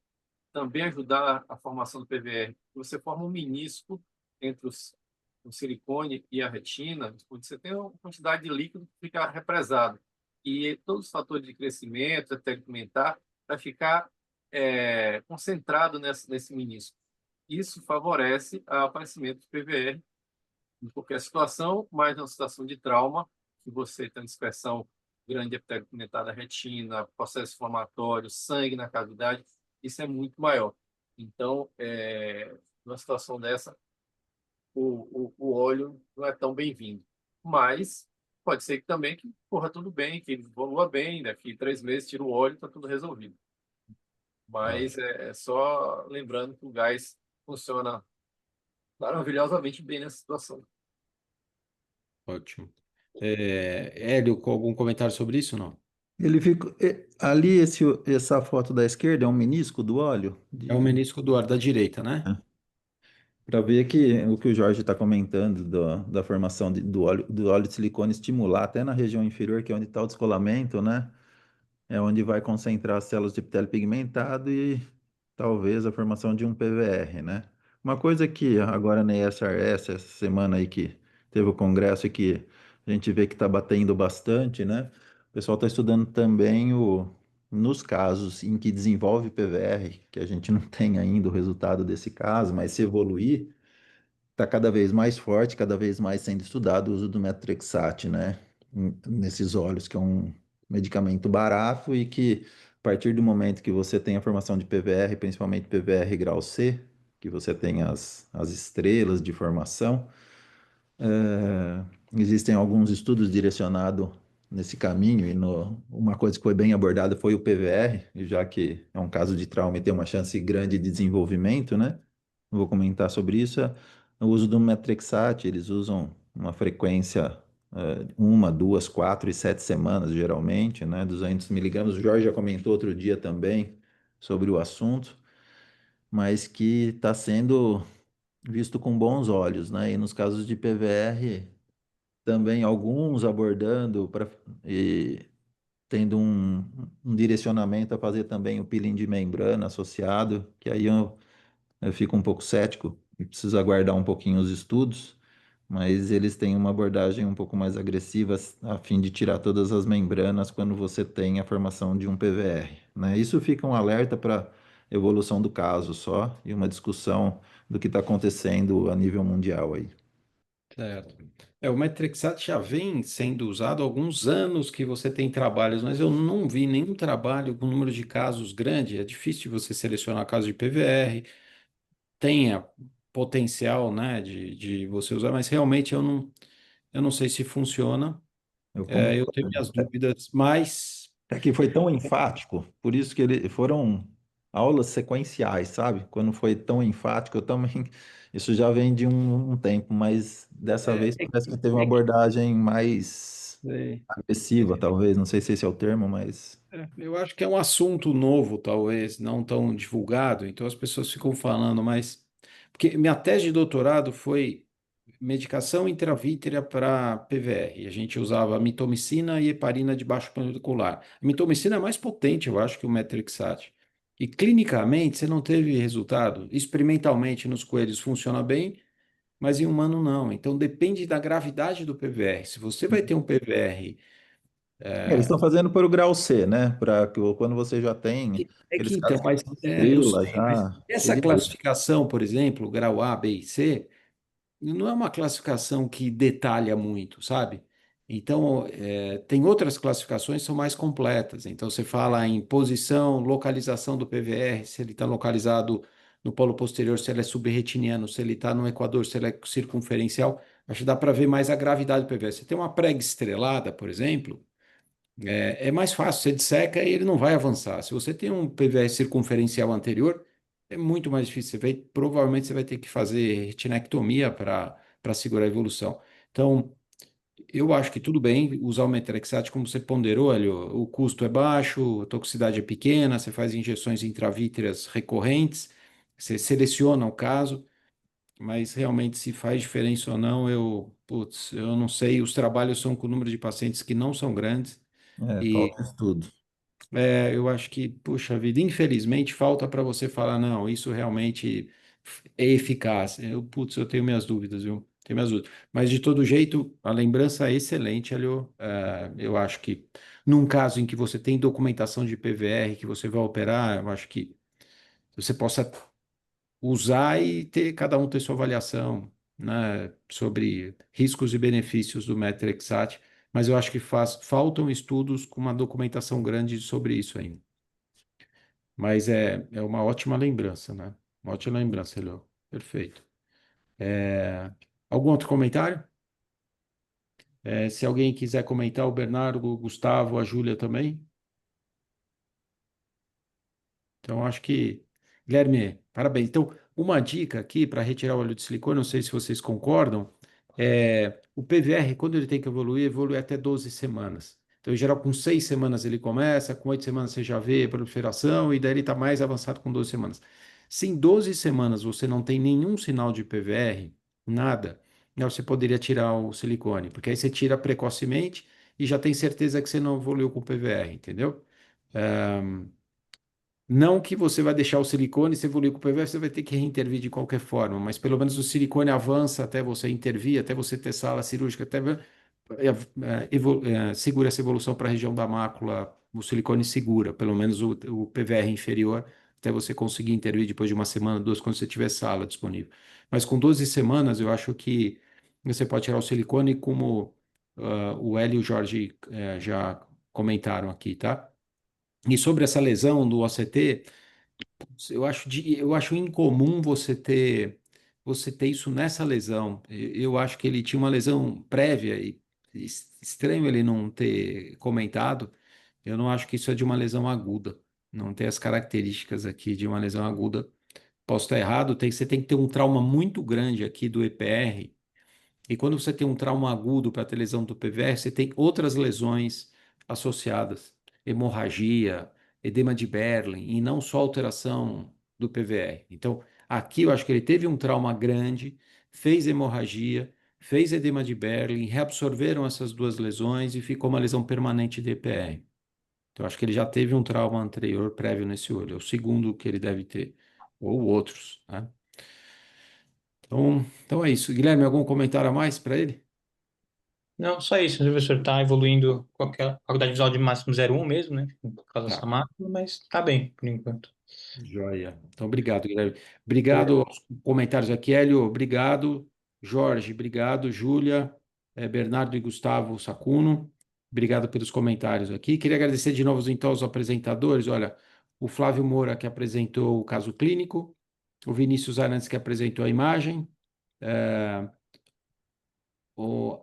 também ajudar a formação do PVR. Você forma um menisco entre o silicone e a retina, onde você tem uma quantidade de líquido que fica represado. E todos os fatores de crescimento, até alimentar, vai ficar concentrado nesse menisco. Isso favorece o aparecimento do PVR em qualquer situação, mas numa situação de trauma, que você tem dispersão grande pigmentada da retina, processo inflamatório, sangue na cavidade, isso é muito maior. Então, numa situação dessa, o óleo não é tão bem-vindo. Mas pode ser que também que corra tudo bem, que ele evolua bem, daqui 3 meses tira o óleo e está tudo resolvido. Mas Ótimo, é só lembrando que o gás funciona maravilhosamente bem nessa situação. ótimo. Hélio, com algum comentário sobre isso, não? Ele fica ali essa foto da esquerda é um menisco do óleo É o menisco do ar da direita, né? para ver que o que o Jorge está comentando da formação do óleo de silicone estimular até na região inferior, que é onde está o descolamento, né? É onde vai concentrar as células de epitélio pigmentado e talvez a formação de um PVR, né? Uma coisa que agora na ESRS, essa semana aí que teve o congresso e que a gente vê que está batendo bastante, né? O pessoal está estudando também nos casos em que desenvolve PVR, que a gente não tem ainda o resultado desse caso, mas se evoluir, está cada vez mais forte, cada vez mais sendo estudado o uso do metrexate, né? Nesses óleos, que é um medicamento barato e que, a partir do momento que você tem a formação de PVR, principalmente PVR grau C, que você tem as estrelas de formação, existem alguns estudos direcionados nesse caminho, e uma coisa que foi bem abordada foi o PVR, e já que é um caso de trauma e tem uma chance grande de desenvolvimento, né? Não vou comentar sobre isso. É o uso do Metrexate, eles usam uma frequência, uma, duas, 4 e 7 semanas, geralmente, né? 200 miligramas. O Jorge já comentou outro dia também sobre o assunto, mas que está sendo visto com bons olhos, né? E nos casos de PVR, também alguns abordando e tendo um direcionamento a fazer também o peeling de membrana associado, que aí eu fico um pouco cético e preciso aguardar um pouquinho os estudos, mas eles têm uma abordagem um pouco mais agressiva a fim de tirar todas as membranas quando você tem a formação de um PVR, né? Isso fica um alerta para evolução do caso só e uma discussão do que está acontecendo a nível mundial aí. Certo. O Metrixat já vem sendo usado há alguns anos que você tem trabalhos, mas eu não vi nenhum trabalho com número de casos grande. É difícil você selecionar casos de PVR, tenha potencial, né, de você usar, mas realmente eu não sei se funciona. Eu Eu tenho concordo. minhas dúvidas, mas É que foi tão enfático, por isso que foram aulas sequenciais, sabe? Quando foi tão enfático, eu também. Isso já vem de um tempo, mas dessa é, vez é parece que que, teve uma é que abordagem mais é, agressiva, talvez. Não sei se esse é o termo, mas. eu acho que é um assunto novo, talvez, não tão divulgado, então as pessoas ficam falando, mas. Porque minha tese de doutorado foi medicação intravítrea para PVR. A gente usava mitomicina e heparina de baixo molecular. A mitomicina é mais potente, eu acho, que o metrixate. E clinicamente você não teve resultado. Experimentalmente nos coelhos funciona bem, mas em humano não. Então depende da gravidade do PVR. Se você vai ter um PVR. Eles estão fazendo para o grau C, né? Para que quando você já tem É que aqueles então, casos que mas são eu estrela, sei, mas já essa seria. classificação, por exemplo, grau A, B e C, não é uma classificação que detalha muito, sabe? Então, tem outras classificações que são mais completas. Então, você fala em posição, localização do PVR, se ele está localizado no polo posterior, se ele é subretiniano, se ele está no equador, se ele é circunferencial. Acho que dá para ver mais a gravidade do PVR. Você tem uma prega estrelada, por exemplo, é mais fácil, você disseca e ele não vai avançar. Se você tem um PVR circunferencial anterior, é muito mais difícil. Provavelmente você vai ter que fazer retinectomia para segurar a evolução. Então, eu acho que tudo bem usar o Metrexate, como você ponderou, Hélio, o custo é baixo, a toxicidade é pequena, você faz injeções intravítreas recorrentes, você seleciona o caso, mas realmente se faz diferença ou não, putz, eu não sei. Os trabalhos são com número de pacientes que não são grandes. Falta estudo. Eu acho que, puxa vida, infelizmente falta para você falar, não, isso realmente é eficaz. Putz, eu tenho minhas dúvidas, viu? Tenho minhas dúvidas. Mas, de todo jeito, a lembrança é excelente, Alio. Eu acho que, num caso em que você tem documentação de PVR, que você vai operar, eu acho que você possa usar e ter, cada um ter sua avaliação, né, sobre riscos e benefícios do Metrexat. Mas eu acho que faltam estudos com uma documentação grande sobre isso ainda. Mas é uma ótima lembrança, né? Uma ótima lembrança, Elio. Perfeito. É, Algum outro comentário? Se alguém quiser comentar, o Bernardo, o Gustavo, a Júlia também. Então, acho que, Guilherme, parabéns. Então, uma dica aqui para retirar o óleo de silicone, não sei se vocês concordam, o PVR, quando ele tem que evoluir, evolui até 12 semanas. Então, em geral, com 6 semanas ele começa, com 8 semanas você já vê a proliferação, e daí ele está mais avançado com 12 semanas. Se em 12 semanas você não tem nenhum sinal de PVR, nada, aí você poderia tirar o silicone, porque aí você tira precocemente e já tem certeza que você não evoluiu com o PVR, entendeu? Não que você vai deixar o silicone, se evoluir com o PVF, você vai ter que reintervir de qualquer forma, mas pelo menos o silicone avança até você intervir, até você ter sala cirúrgica, até segura essa evolução para a região da mácula, o silicone segura, pelo menos o PVR inferior, até você conseguir intervir depois de uma semana, duas, quando você tiver sala disponível. Mas com 12 semanas, eu acho que você pode tirar o silicone, como o Hélio e o Jorge já comentaram aqui, tá? E sobre essa lesão do OCT, eu acho incomum você ter isso nessa lesão. Eu acho que ele tinha uma lesão prévia e estranho ele não ter comentado. Eu não acho que isso é de uma lesão aguda. Não tem as características aqui de uma lesão aguda. Posso estar errado, você tem que ter um trauma muito grande aqui do EPR, e quando você tem um trauma agudo para ter lesão do PVR, você tem outras lesões associadas, hemorragia, edema de Berlin, e não só alteração do PVR. Então, aqui eu acho que ele teve um trauma grande, fez hemorragia, fez edema de Berlin, reabsorveram essas duas lesões e ficou uma lesão permanente de EPR. Então, acho que ele já teve um trauma anterior prévio nesse olho. É o segundo que ele deve ter, ou outros, né? Então é isso. Guilherme, algum comentário a mais para ele? Não, só isso, o professor está evoluindo com aquela faculdade visual de máximo 0,1 mesmo, né? Por causa dessa Tá, mácula, mas tá bem, por enquanto. joia. Então, obrigado, Guilherme. Obrigado aos comentários aqui, Hélio, obrigado. Jorge, obrigado. Júlia, Bernardo e Gustavo Sacuno, obrigado pelos comentários aqui. Queria agradecer de novo, então, aos apresentadores. Olha, o Flávio Moura, que apresentou o caso clínico, o Vinícius Arantes, que apresentou a imagem, o,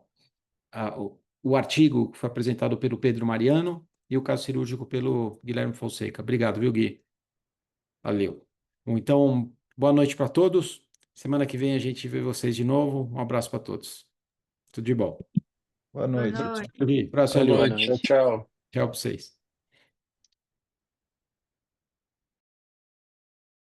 o artigo que foi apresentado pelo Pedro Mariano e o caso cirúrgico pelo Guilherme Fonseca. Obrigado, viu, Gui? Valeu. Bom, então, boa noite para todos. Semana que vem a gente vê vocês de novo. Um abraço para todos. Tudo de bom. Boa Boa noite. noite. Abraço, Boa Hélio. noite. Tchau, tchau. Tchau para vocês.